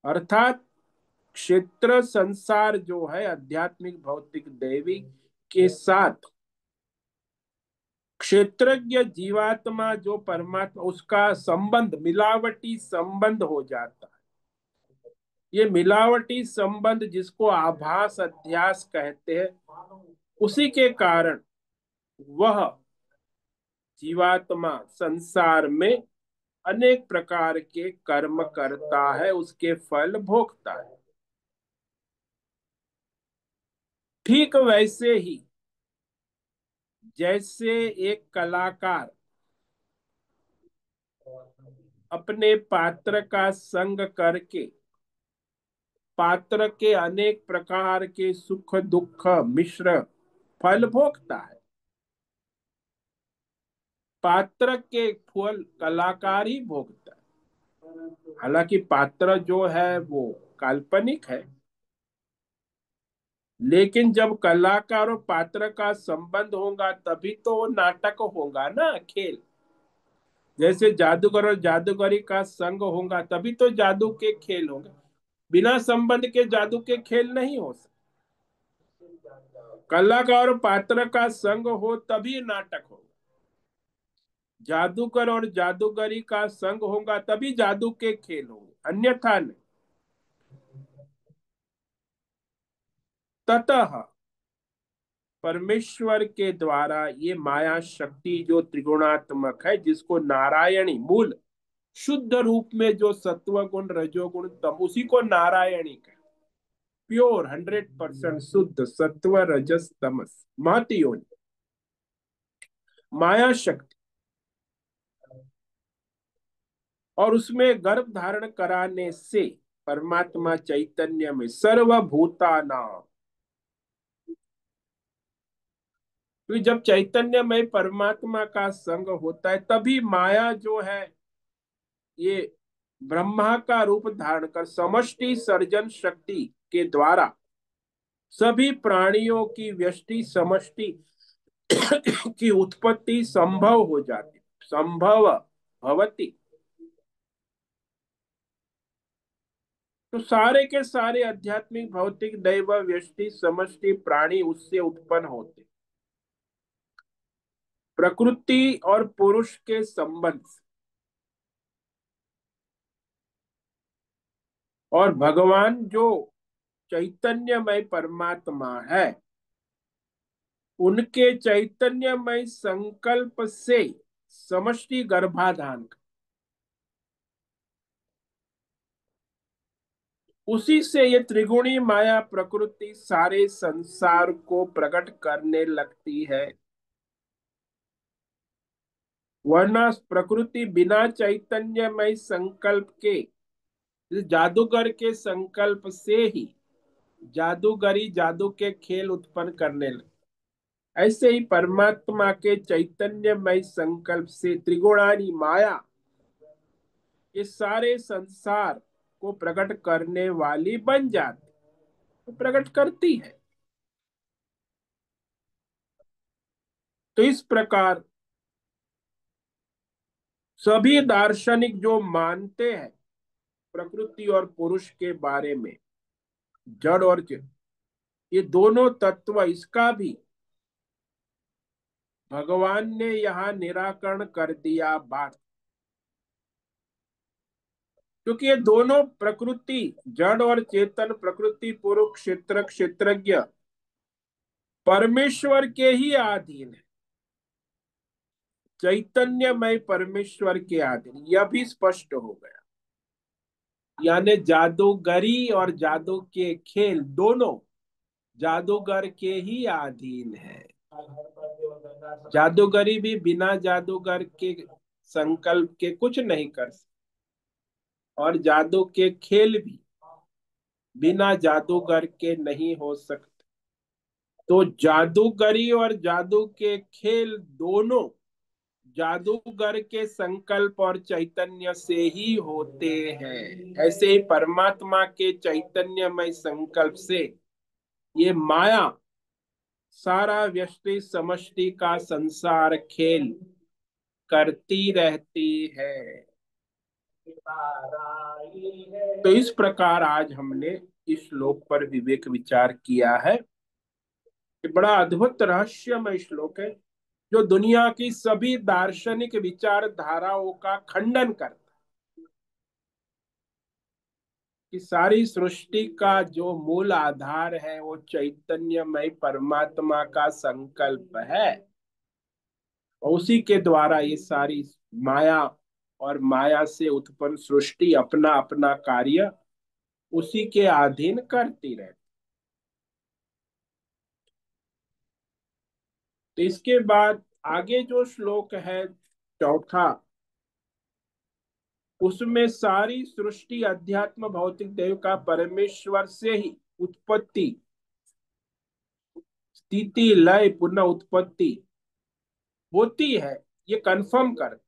अर्थात क्षेत्र संसार जो है आध्यात्मिक भौतिक दैवी के साथ क्षेत्रज्ञ जीवात्मा जो परमात्मा उसका संबंध मिलावटी संबंध हो जाता है। ये मिलावटी संबंध जिसको आभास अध्यास कहते हैं, उसी के कारण वह जीवात्मा संसार में अनेक प्रकार के कर्म करता है, उसके फल भोगता है। ठीक वैसे ही जैसे एक कलाकार अपने पात्र का संग करके पात्र के अनेक प्रकार के सुख दुख मिश्र फल भोगता है, पात्र के फल कलाकार ही भोगता है। हालांकि पात्र जो है वो काल्पनिक है, लेकिन जब कलाकार और पात्र का संबंध होगा तभी तो वो नाटक होगा ना, खेल। जैसे जादूगर और जादूगरी का संग होगा तभी तो जादू के खेल होंगे। बिना संबंध के जादू के खेल नहीं हो सकते। कलाकार और पात्र का संग हो तभी नाटक होगा। जादूगर और जादूगरी का संग होगा तभी जादू के खेल होंगे, अन्यथा नहीं। ततः परमेश्वर के द्वारा ये माया शक्ति जो त्रिगुणात्मक है, जिसको नारायणी मूल शुद्ध रूप में जो सत्वगुण रजोगुण तम, उसी को नारायणी का प्योर 100% शुद्ध सत्व रजस तमस महती योनि माया शक्ति, और उसमें गर्भ धारण कराने से परमात्मा चैतन्य में सर्वभूता नाम, तो जब चैतन्य में परमात्मा का संग होता है तभी माया जो है ये ब्रह्मा का रूप धारण कर समष्टि सर्जन शक्ति के द्वारा सभी प्राणियों की व्यष्टि समष्टि की उत्पत्ति संभव हो जाती, संभव भवती। तो सारे के सारे आध्यात्मिक भौतिक दैव व्यष्टि समष्टि प्राणी उससे उत्पन्न होते, प्रकृति और पुरुष के संबंध से। और भगवान जो चैतन्यमय परमात्मा है, उनके चैतन्यमय संकल्प से समष्टि गर्भाधान, उसी से ये त्रिगुणी माया प्रकृति सारे संसार को प्रकट करने लगती है। वरना प्रकृति बिना चैतन्यमय संकल्प के, इस जादूगर के संकल्प से ही जादूगरी जादू के खेल उत्पन्न करने लगे। ऐसे ही परमात्मा के चैतन्यमय संकल्प से त्रिगुणानी माया इस सारे संसार को प्रकट करने वाली बन जाती, तो प्रकट करती है। तो इस प्रकार सभी दार्शनिक जो मानते हैं प्रकृति और पुरुष के बारे में, जड़ और चेतन, ये दोनों तत्व, इसका भी भगवान ने यहाँ निराकरण कर दिया बात। क्योंकि ये दोनों प्रकृति, जड़ और चेतन, प्रकृति पुरुष क्षेत्र क्षेत्रज्ञ परमेश्वर के ही अधीन है, चैतन्यमय परमेश्वर के अधीन। यह भी स्पष्ट हो गया। यानी जादूगरी और जादू के खेल दोनों जादूगर के ही अधीन है। जादूगरी भी बिना जादूगर के संकल्प के कुछ नहीं कर सकते, और जादू के खेल भी बिना जादूगर के नहीं हो सकते। तो जादूगरी और जादू के खेल दोनों जादूगर के संकल्प और चैतन्य से ही होते हैं। ऐसे ही परमात्मा के चैतन्यमय संकल्प से ये माया सारा व्यष्टि समष्टि का संसार खेल करती रहती है। तो इस प्रकार आज हमने इस श्लोक पर विवेक विचार किया है। ये बड़ा अद्भुत रहस्यमय श्लोक है, जो दुनिया की सभी दार्शनिक विचारधाराओं का खंडन करता है। कि सारी सृष्टि का जो मूल आधार है वो चैतन्यमय परमात्मा का संकल्प है, और उसी के द्वारा ये सारी माया और माया से उत्पन्न सृष्टि अपना अपना कार्य उसी के अधीन करती रहती। तो इसके बाद आगे जो श्लोक है चौथा, उसमें सारी सृष्टि अध्यात्म भौतिक देव का परमेश्वर से ही उत्पत्ति, स्थिति, लय, पुनः उत्पत्ति होती है, ये कंफर्म कर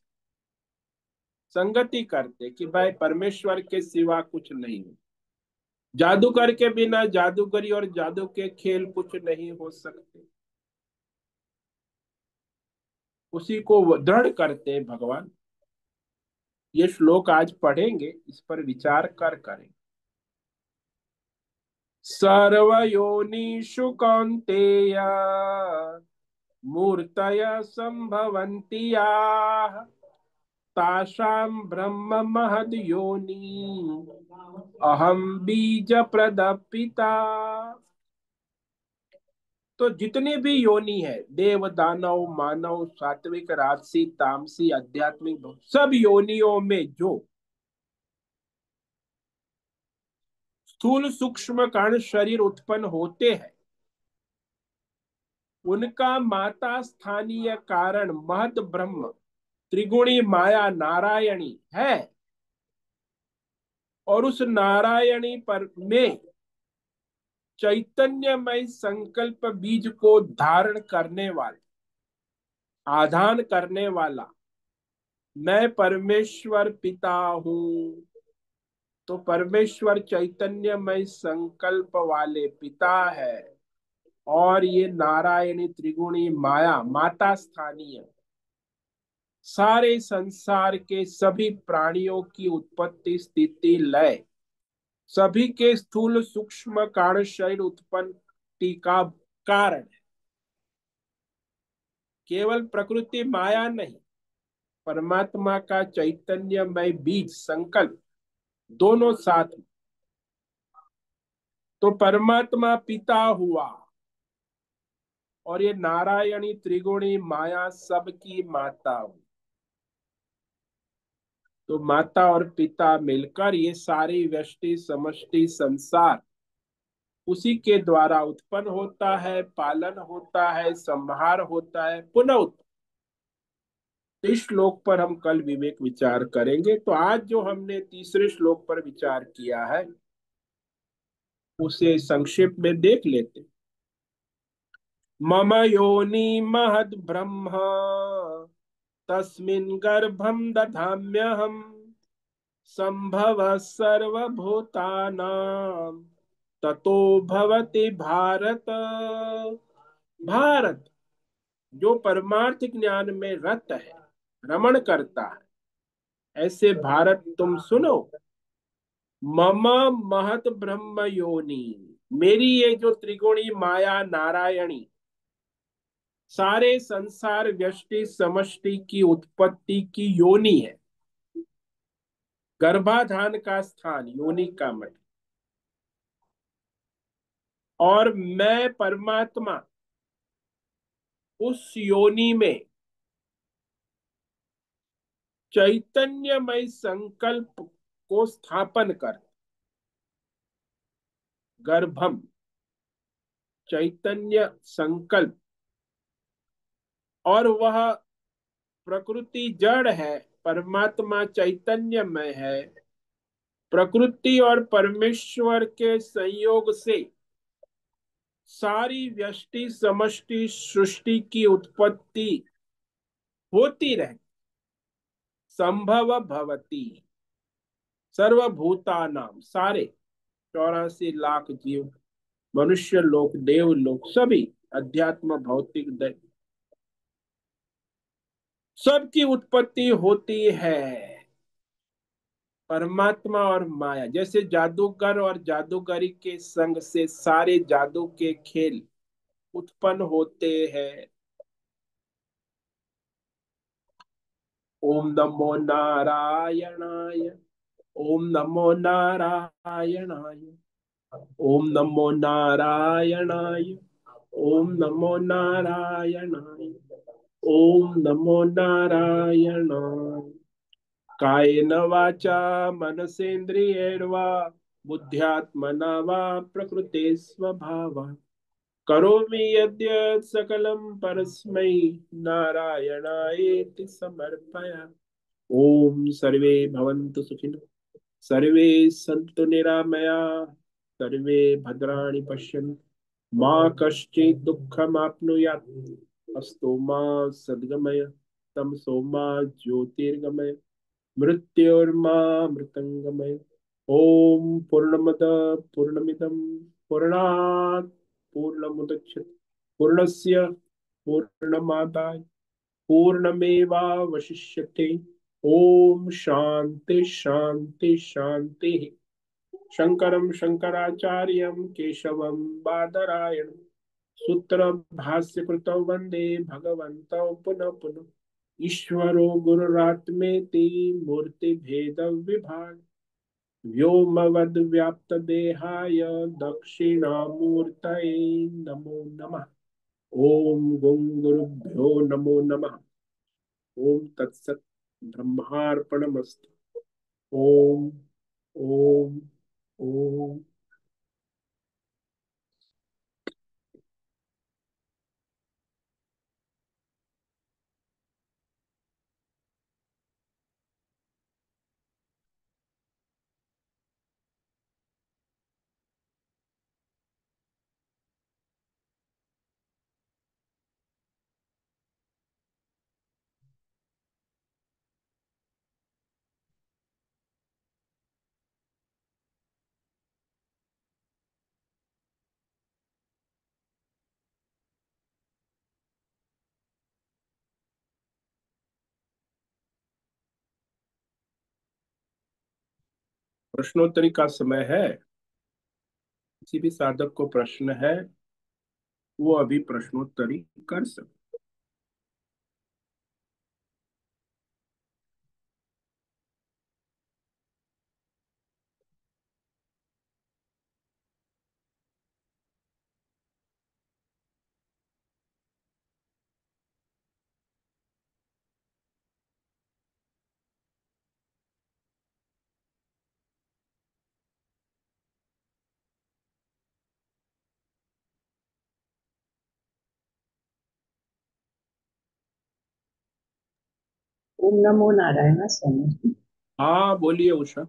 संगति करते कि भाई परमेश्वर के सिवा कुछ नहीं है। जादूगर के बिना जादूगरी और जादू के खेल कुछ नहीं हो सकते। उसी को वो दृढ़ करते हैं भगवान। ये श्लोक आज पढ़ेंगे, इस पर विचार कर करें। सर्वयोनिषु कौन्तेय मूर्तय संभवन्ति याः तासां ब्रह्म महद् योनि अहम बीज प्रदपिता। तो जितनी भी योनि है, देव दानव मानव सात्विक राजसी तामसी आध्यात्मिक सब योनियों में जो स्थूल सूक्ष्म कण शरीर उत्पन्न होते हैं, उनका माता स्थानीय कारण महद ब्रह्म त्रिगुणी माया नारायणी है। और उस नारायणी पर में चैतन्यमय संकल्प बीज को धारण करने वाला, आधान करने वाला मैं परमेश्वर पिता हूं। तो परमेश्वर चैतन्यमय संकल्प वाले पिता है, और ये नारायणी त्रिगुणी माया माता स्थानीय सारे संसार के सभी प्राणियों की उत्पत्ति स्थिति लय, सभी के स्थूल सूक्ष्म कारण शरीर उत्पत्ति का कारण है। केवल प्रकृति माया नहीं, परमात्मा का चैतन्यमय बीज संकल्प दोनों साथ। तो परमात्मा पिता हुआ, और ये नारायणी त्रिगुणी माया सबकी माता हुई। तो माता और पिता मिलकर ये सारी व्यष्टि समष्टि संसार उसी के द्वारा उत्पन्न होता है, पालन होता है, संहार होता है, पुनः उत्पन्न। तो इस श्लोक पर हम कल विवेक विचार करेंगे। तो आज जो हमने तीसरे श्लोक पर विचार किया है उसे संक्षेप में देख लेते। मम योनि महद ब्रह्म तस्मिन् गर्भं दधाम्यहम् संभव सर्वभूतानां ततो भवति भारत। भारत जो परमार्थ ज्ञान में रत है, रमण करता है, ऐसे भारत तुम सुनो। मम महत ब्रह्म योनि, मेरी ये जो त्रिगुणी माया नारायणी सारे संसार व्यष्टि समष्टि की उत्पत्ति की योनि है। गर्भाधान का स्थान योनि का मठ, और मैं परमात्मा उस योनि में चैतन्यमय संकल्प को स्थापन कर, गर्भम चैतन्य संकल्प, और वह प्रकृति जड़ है, परमात्मा चैतन्यमय है। प्रकृति और परमेश्वर के संयोग से सारी व्यष्टि समष्टि सृष्टि की उत्पत्ति होती रहे, संभव भवती। सर्वभूतानाम, सारे 84 लाख जीव, मनुष्य लोक, देव लोक, सभी अध्यात्म भौतिक दैव, सबकी उत्पत्ति होती है परमात्मा और माया। जैसे जादूगर और जादूगरी के संग से सारे जादू के खेल उत्पन्न होते हैं। ओम नमो नारायणाय, ओम नमो नारायणाय, ओम नमो नारायणाय, ओम नमो नारायणाय, ओम नमो नारायणाय। कायेन वाचा मनसेन्द्रियैर्वा बुद्ध्यात्मना वा प्रकृते स्वभावात् करोमि यद्यत् सकलं परस्मै नारायणायेति समर्पयामि। ओम सर्वे भवन्तु सुखिनः, सर्वे सन्तु निरामयाः, सर्वे भद्राणि पश्यन्तु, मा कश्चित् दुःखमाप्नुयात्। अस्तु मा सद्गमय, तमसो मा ज्योतिर्गमय, मृत्योर्मा मृतंगमय। ओम पूर्णमद पूर्णमिदं पूर्णात् पूर्णमुदच्यते, पूर्णस्य पूर्णमादाय पूर्णमेवावशिष्यते। ओम शांति शांति शांति। शंकरं शंकराचार्यं केशवं बादरायणं सूत्र भाष्य कृतौ वंदे भगवन्तौ पुनः पुनः। ईश्वरो गुरुरात्मेति मूर्ति भेद विभाग, व्योमवद् व्याप्त देहाय दक्षिणामूर्तये नमो नमः। ओम गुं गुरुभ्यो नमो नमः। ओम तत्सत। ब्रह्मार्पणमस्तु। ओम ओम ओम। प्रश्नोत्तरी का समय है। किसी भी साधक को प्रश्न है, वो अभी प्रश्नोत्तरी कर सकते। ओम नमो नारायण स्वामी जी। हाँ बोलिए उषा।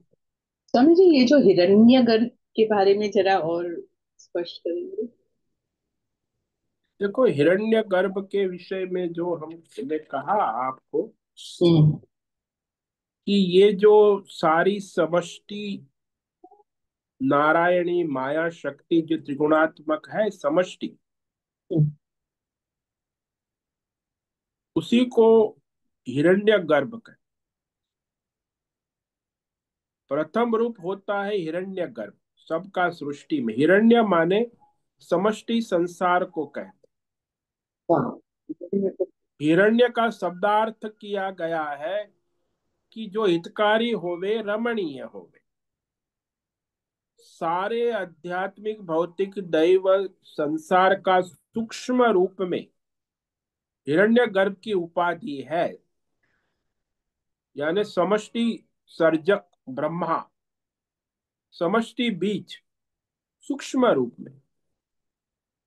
स्वामी जी, ये जो हिरण्यगर्भ के बारे में जरा और स्पष्ट करेंगे? देखो, हिरण्यगर्भ के विषय में जो हमने कहा आपको, हम्म। कि ये जो सारी समष्टि नारायणी माया शक्ति जो त्रिगुणात्मक है समष्टि, हम्म। उसी को हिरण्यगर्भ का प्रथम रूप होता है। हिरण्यगर्भ सबका सृष्टि में, हिरण्य माने समष्टि संसार को कहते। वाह। हिरण्य का शब्दार्थ किया गया है कि जो हितकारी होवे रमणीय होवे। सारे आध्यात्मिक भौतिक दैव संसार का सूक्ष्म रूप में हिरण्यगर्भ की उपाधि है। यानी समष्टि सर्जक ब्रह्मा, समष्टि बीज सूक्ष्म रूप में,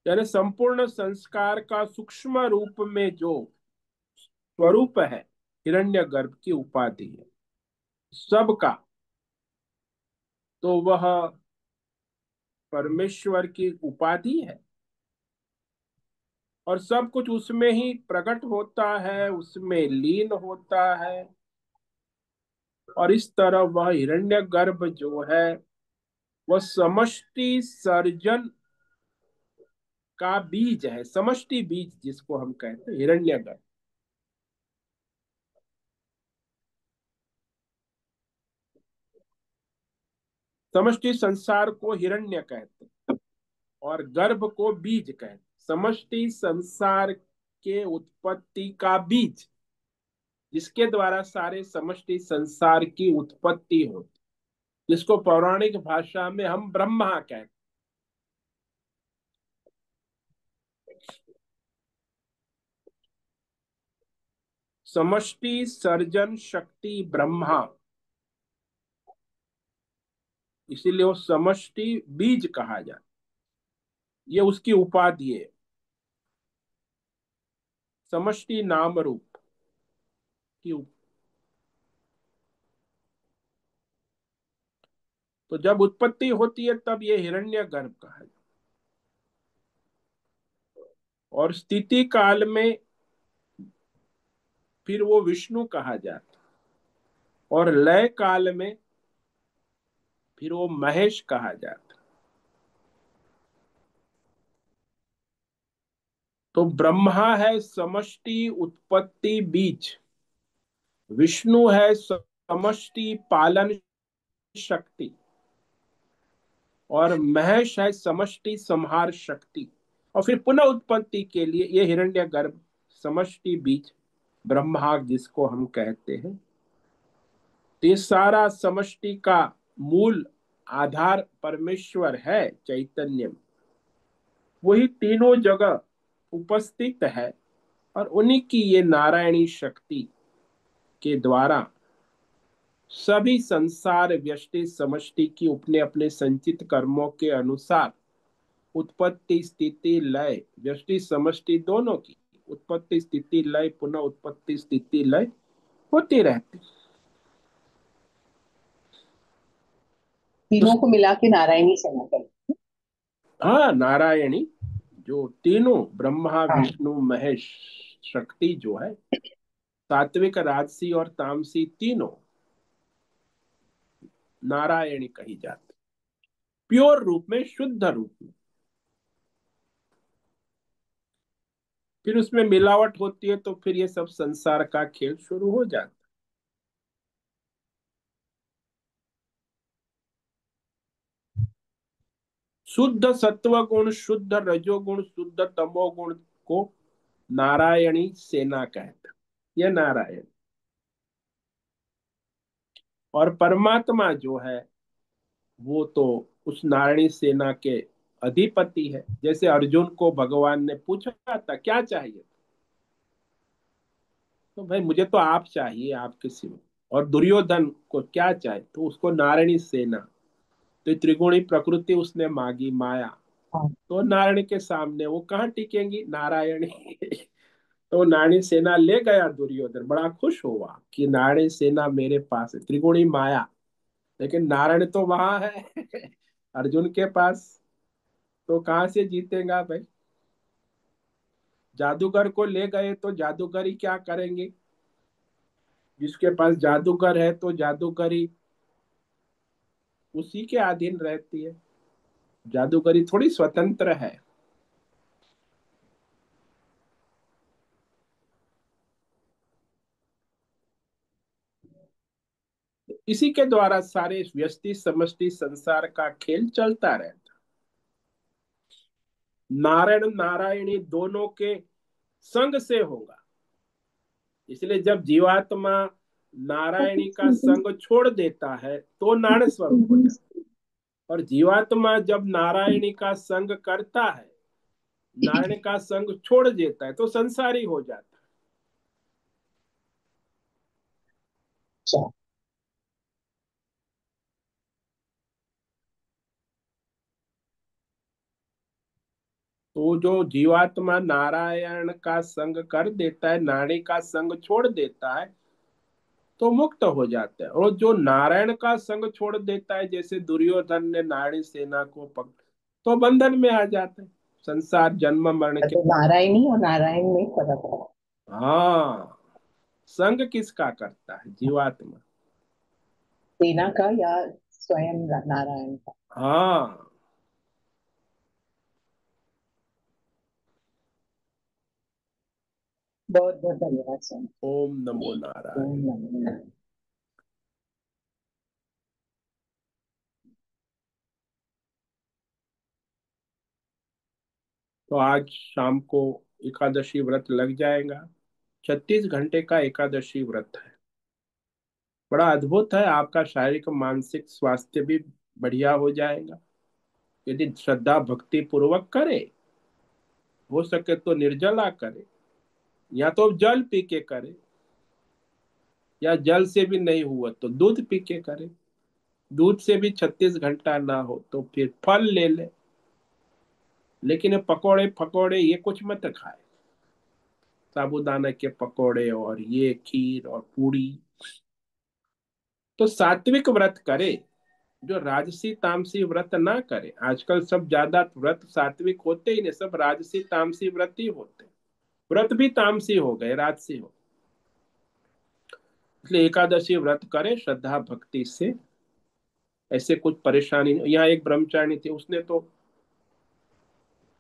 यानी संपूर्ण संस्कार का सूक्ष्म रूप में जो स्वरूप है, हिरण्यगर्भ की उपाधि है सबका। तो वह परमेश्वर की उपाधि है और सब कुछ उसमें ही प्रकट होता है, उसमें लीन होता है। और इस तरह वह हिरण्यगर्भ जो है वह समष्टि सर्जन का बीज है। समष्टि बीज जिसको हम कहते हैं हिरण्यगर्भ। समष्टि संसार को हिरण्य कहते हैं और गर्भ को बीज कहते हैं। समष्टि संसार के उत्पत्ति का बीज, जिसके द्वारा सारे समष्टि संसार की उत्पत्ति होती, जिसको पौराणिक भाषा में हम ब्रह्मा कहते हैं। समष्टि सर्जन शक्ति ब्रह्मा, इसीलिए वो समष्टि बीज कहा जाता, ये उसकी उपाधि है। समष्टि नाम रूप की तो जब उत्पत्ति होती है तब ये हिरण्यगर्भ कहा जाता। और स्थिति काल में फिर वो विष्णु कहा जाता, और लय काल में फिर वो महेश कहा जाता। तो ब्रह्मा है समष्टि उत्पत्ति बीज, विष्णु है समष्टि पालन शक्ति, और महेश है समष्टि संहार शक्ति। और फिर पुनः उत्पत्ति के लिए ये हिरण्यगर्भ समष्टि बीज ब्रह्मा जिसको हम कहते हैं। तो ये सारा समष्टि का मूल आधार परमेश्वर है, चैतन्य। वही तीनों जगह उपस्थित है और उन्हीं की ये नारायणी शक्ति के द्वारा सभी संसार व्यष्टि समष्टि की अपने अपने संचित कर्मों के अनुसार उत्पत्ति स्थिति लय, व्यष्टि समष्टि दोनों की उत्पत्ति स्थिति लय, पुनः उत्पत्ति स्थिति लय होती रहती। तो तीनों को मिला के नारायणी सेना कर। हाँ, नारायणी जो तीनों ब्रह्मा हाँ। विष्णु महेश शक्ति जो है, सात्विक राजसी और तामसी तीनों नारायणी कही जाती, प्योर रूप में, शुद्ध रूप में। फिर उसमें मिलावट होती है तो फिर ये सब संसार का खेल शुरू हो जाता। शुद्ध सत्व गुण, शुद्ध रजोगुण, शुद्ध तमोगुण को नारायणी सेना कहते हैं। ये नारायण और परमात्मा जो है वो तो उस नारायणी सेना के अधिपति है। जैसे अर्जुन को भगवान ने पूछा था क्या चाहिए, तो भाई मुझे तो आप चाहिए, आपके सिवा। और दुर्योधन को क्या चाहिए, तो उसको नारायणी सेना। तो त्रिगुणी प्रकृति उसने मांगी, माया। हाँ। तो नारायण के सामने वो कहाँ टिकेंगी, नारायणी। तो नारायणी सेना ले गया दुर्योधन, बड़ा खुश हुआ कि नारायणी सेना मेरे पास है, त्रिगुणी माया। लेकिन नारायण तो वहां है अर्जुन के पास, तो कहाँ से जीतेगा भाई। जादूगर को ले गए तो जादूगर ही क्या करेंगे, जिसके पास जादूगर है तो जादूगरी उसी के अधीन रहती है, जादूगरी थोड़ी स्वतंत्र है। इसी के द्वारा सारे व्यष्टि समष्टि संसार का खेल चलता रहता। नारायण नारायणी दोनों के संग से होगा। इसलिए जब जीवात्मा नारायणी का संग छोड़ देता है तो नारायण स्वरूप हो जाता है। और जीवात्मा जब नारायणी का संग करता है, नारायण का संग छोड़ देता है, तो संसारी हो जाता है। अच्छा। तो जो जीवात्मा नारायण का संग कर देता है, नारायण का संग छोड़ देता है, तो मुक्त हो जाता है। और जो नारायण का संग छोड़ देता है, जैसे दुर्योधन ने नारायण सेना को पकड़, तो बंधन में आ जाते हैं, संसार जन्म मरण के। तो नारायणी और नारायण में फर्क है? हाँ, संग किसका करता है? जीवात्मा। सेना का या स्वयं नारायण का? हाँ। बहुत बहुत धन्यवाद सर। ओम नमो ओम नारायण। नमो नारायण। तो आज शाम को एकादशी व्रत लग जाएगा। 36 घंटे का एकादशी व्रत है। बड़ा अद्भुत है। आपका शारीरिक मानसिक स्वास्थ्य भी बढ़िया हो जाएगा यदि श्रद्धा भक्ति पूर्वक करे। हो सके तो निर्जला करे, या तो जल पी के करे, या जल से भी नहीं हुआ तो दूध पी के करे। दूध से भी 36 घंटा ना हो तो फिर फल ले ले। लेकिन ये पकोड़े फकोड़े ये कुछ मत खाए। साबूदाना के पकोड़े और ये खीर और पूड़ी। तो सात्विक व्रत करे, जो राजसी तामसी व्रत ना करे। आजकल सब ज्यादा व्रत सात्विक होते ही नहीं, सब राजसी तामसी व्रत ही होते। व्रत भी तामसी हो गए, राजसी हो। इसलिए एकादशी व्रत करे श्रद्धा भक्ति से। ऐसे कुछ परेशानी नहीं। यहाँ एक ब्रह्मचारिणी थी, उसने तो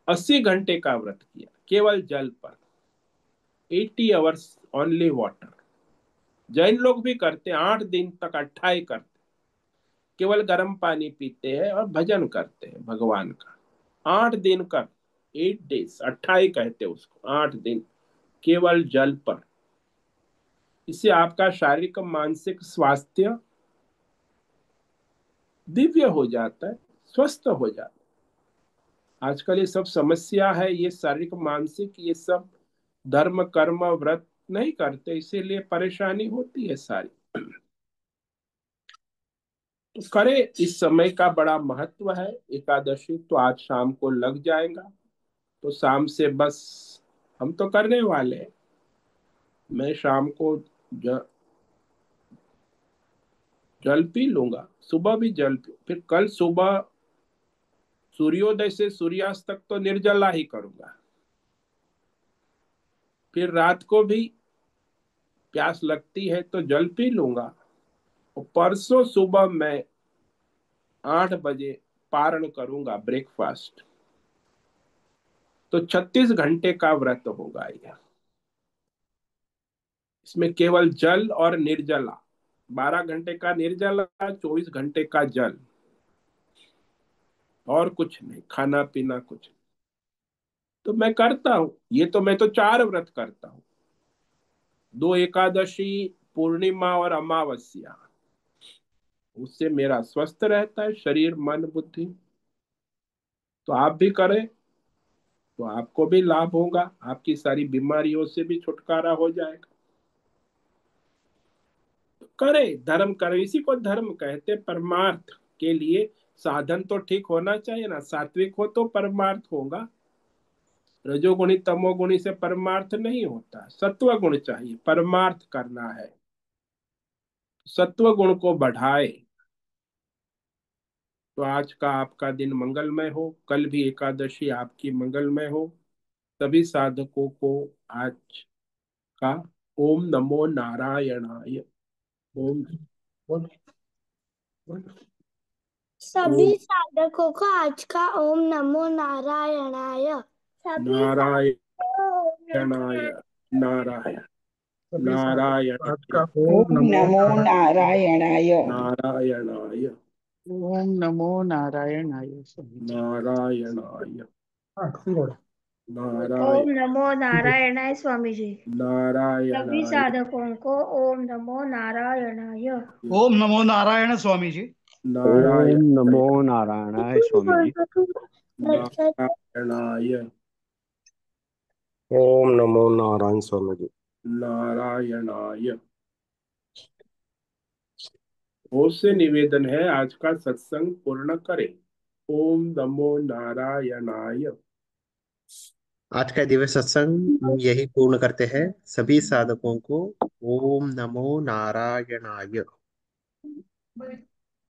80 घंटे का व्रत किया केवल जल पर। 80 आवर्स ओनली वाटर। जैन लोग भी करते, 8 दिन तक 28 करते, केवल गर्म पानी पीते हैं और भजन करते हैं भगवान का। 8 दिन का, 8 डेज, 28 कहते हैं उसको, 8 दिन केवल जल पर। इससे आपका शारीरिक मानसिक स्वास्थ्य दिव्य हो जाता है, स्वस्थ हो जाता है। आजकल ये सब समस्या है, ये शारीरिक मानसिक, ये सब धर्म कर्म व्रत नहीं करते, इसीलिए परेशानी होती है सारी। तो करे, इस समय का बड़ा महत्व है। एकादशी तो आज शाम को लग जाएगा। तो शाम से बस हम तो करने वाले हैं। मैं शाम को ज, जल पी लूंगा, सुबह भी जल पी, फिर कल सुबह सूर्योदय से सूर्यास्त तक तो निर्जला ही करूंगा। फिर रात को भी प्यास लगती है तो जल पी लूंगा। और परसों सुबह मैं 8 बजे पारण करूंगा ब्रेकफास्ट। तो 36 घंटे का व्रत होगा यह। इसमें केवल जल और निर्जला, 12 घंटे का निर्जला, 24 घंटे का जल, और कुछ नहीं, खाना पीना कुछ नहीं। तो मैं करता हूँ ये, तो मैं तो 4 व्रत करता हूँ। 2 एकादशी, पूर्णिमा और अमावस्या। उससे मेरा स्वस्थ रहता है शरीर मन बुद्धि। तो आप भी करें तो आपको भी लाभ होगा, आपकी सारी बीमारियों से भी छुटकारा हो जाएगा। तो करे, धर्म करे, इसी को धर्म कहते। परमार्थ के लिए साधन तो ठीक होना चाहिए ना। सात्विक हो तो परमार्थ होगा। रजोगुणी तमोगुणी से परमार्थ नहीं होता, सत्व गुण चाहिए, परमार्थ करना है। सत्व गुण को बढ़ाए। तो आज का आपका दिन मंगलमय हो, कल भी एकादशी आपकी मंगलमय हो। सभी साधकों को आज का ओम नमो नारायणाय। ओम, बोल, बोल। सभी ओम साधकों को आज का ओम नमो नारायणाय। सभी नारायणाय, नारायण, सभी साधकों आज नारायणाय, का ओम ओम नमो नमो नारायणाय। नारायणाय, ओम नमो नारायणाय सभी। नारायणाय। हाँ, फिर हो रहा। नारायण ओम नमो नारायणाय स्वामी जी। सभी नारायणाय साधकों को ओम नमो नारायणाय। ओम नमो नारायण स्वामी जी। नारायण ओम नमो नारायणाय स्वामी जी। नारायणाय ओम नमो नारायण स्वामी जी। नारायणाय। बहुत से निवेदन है, आज का सत्संग पूर्ण करें। ओम नमो नारायणाय। आज का दिव्य सत्संग यही पूर्ण करते हैं। सभी साधकों को ओम नमो नारायणाय।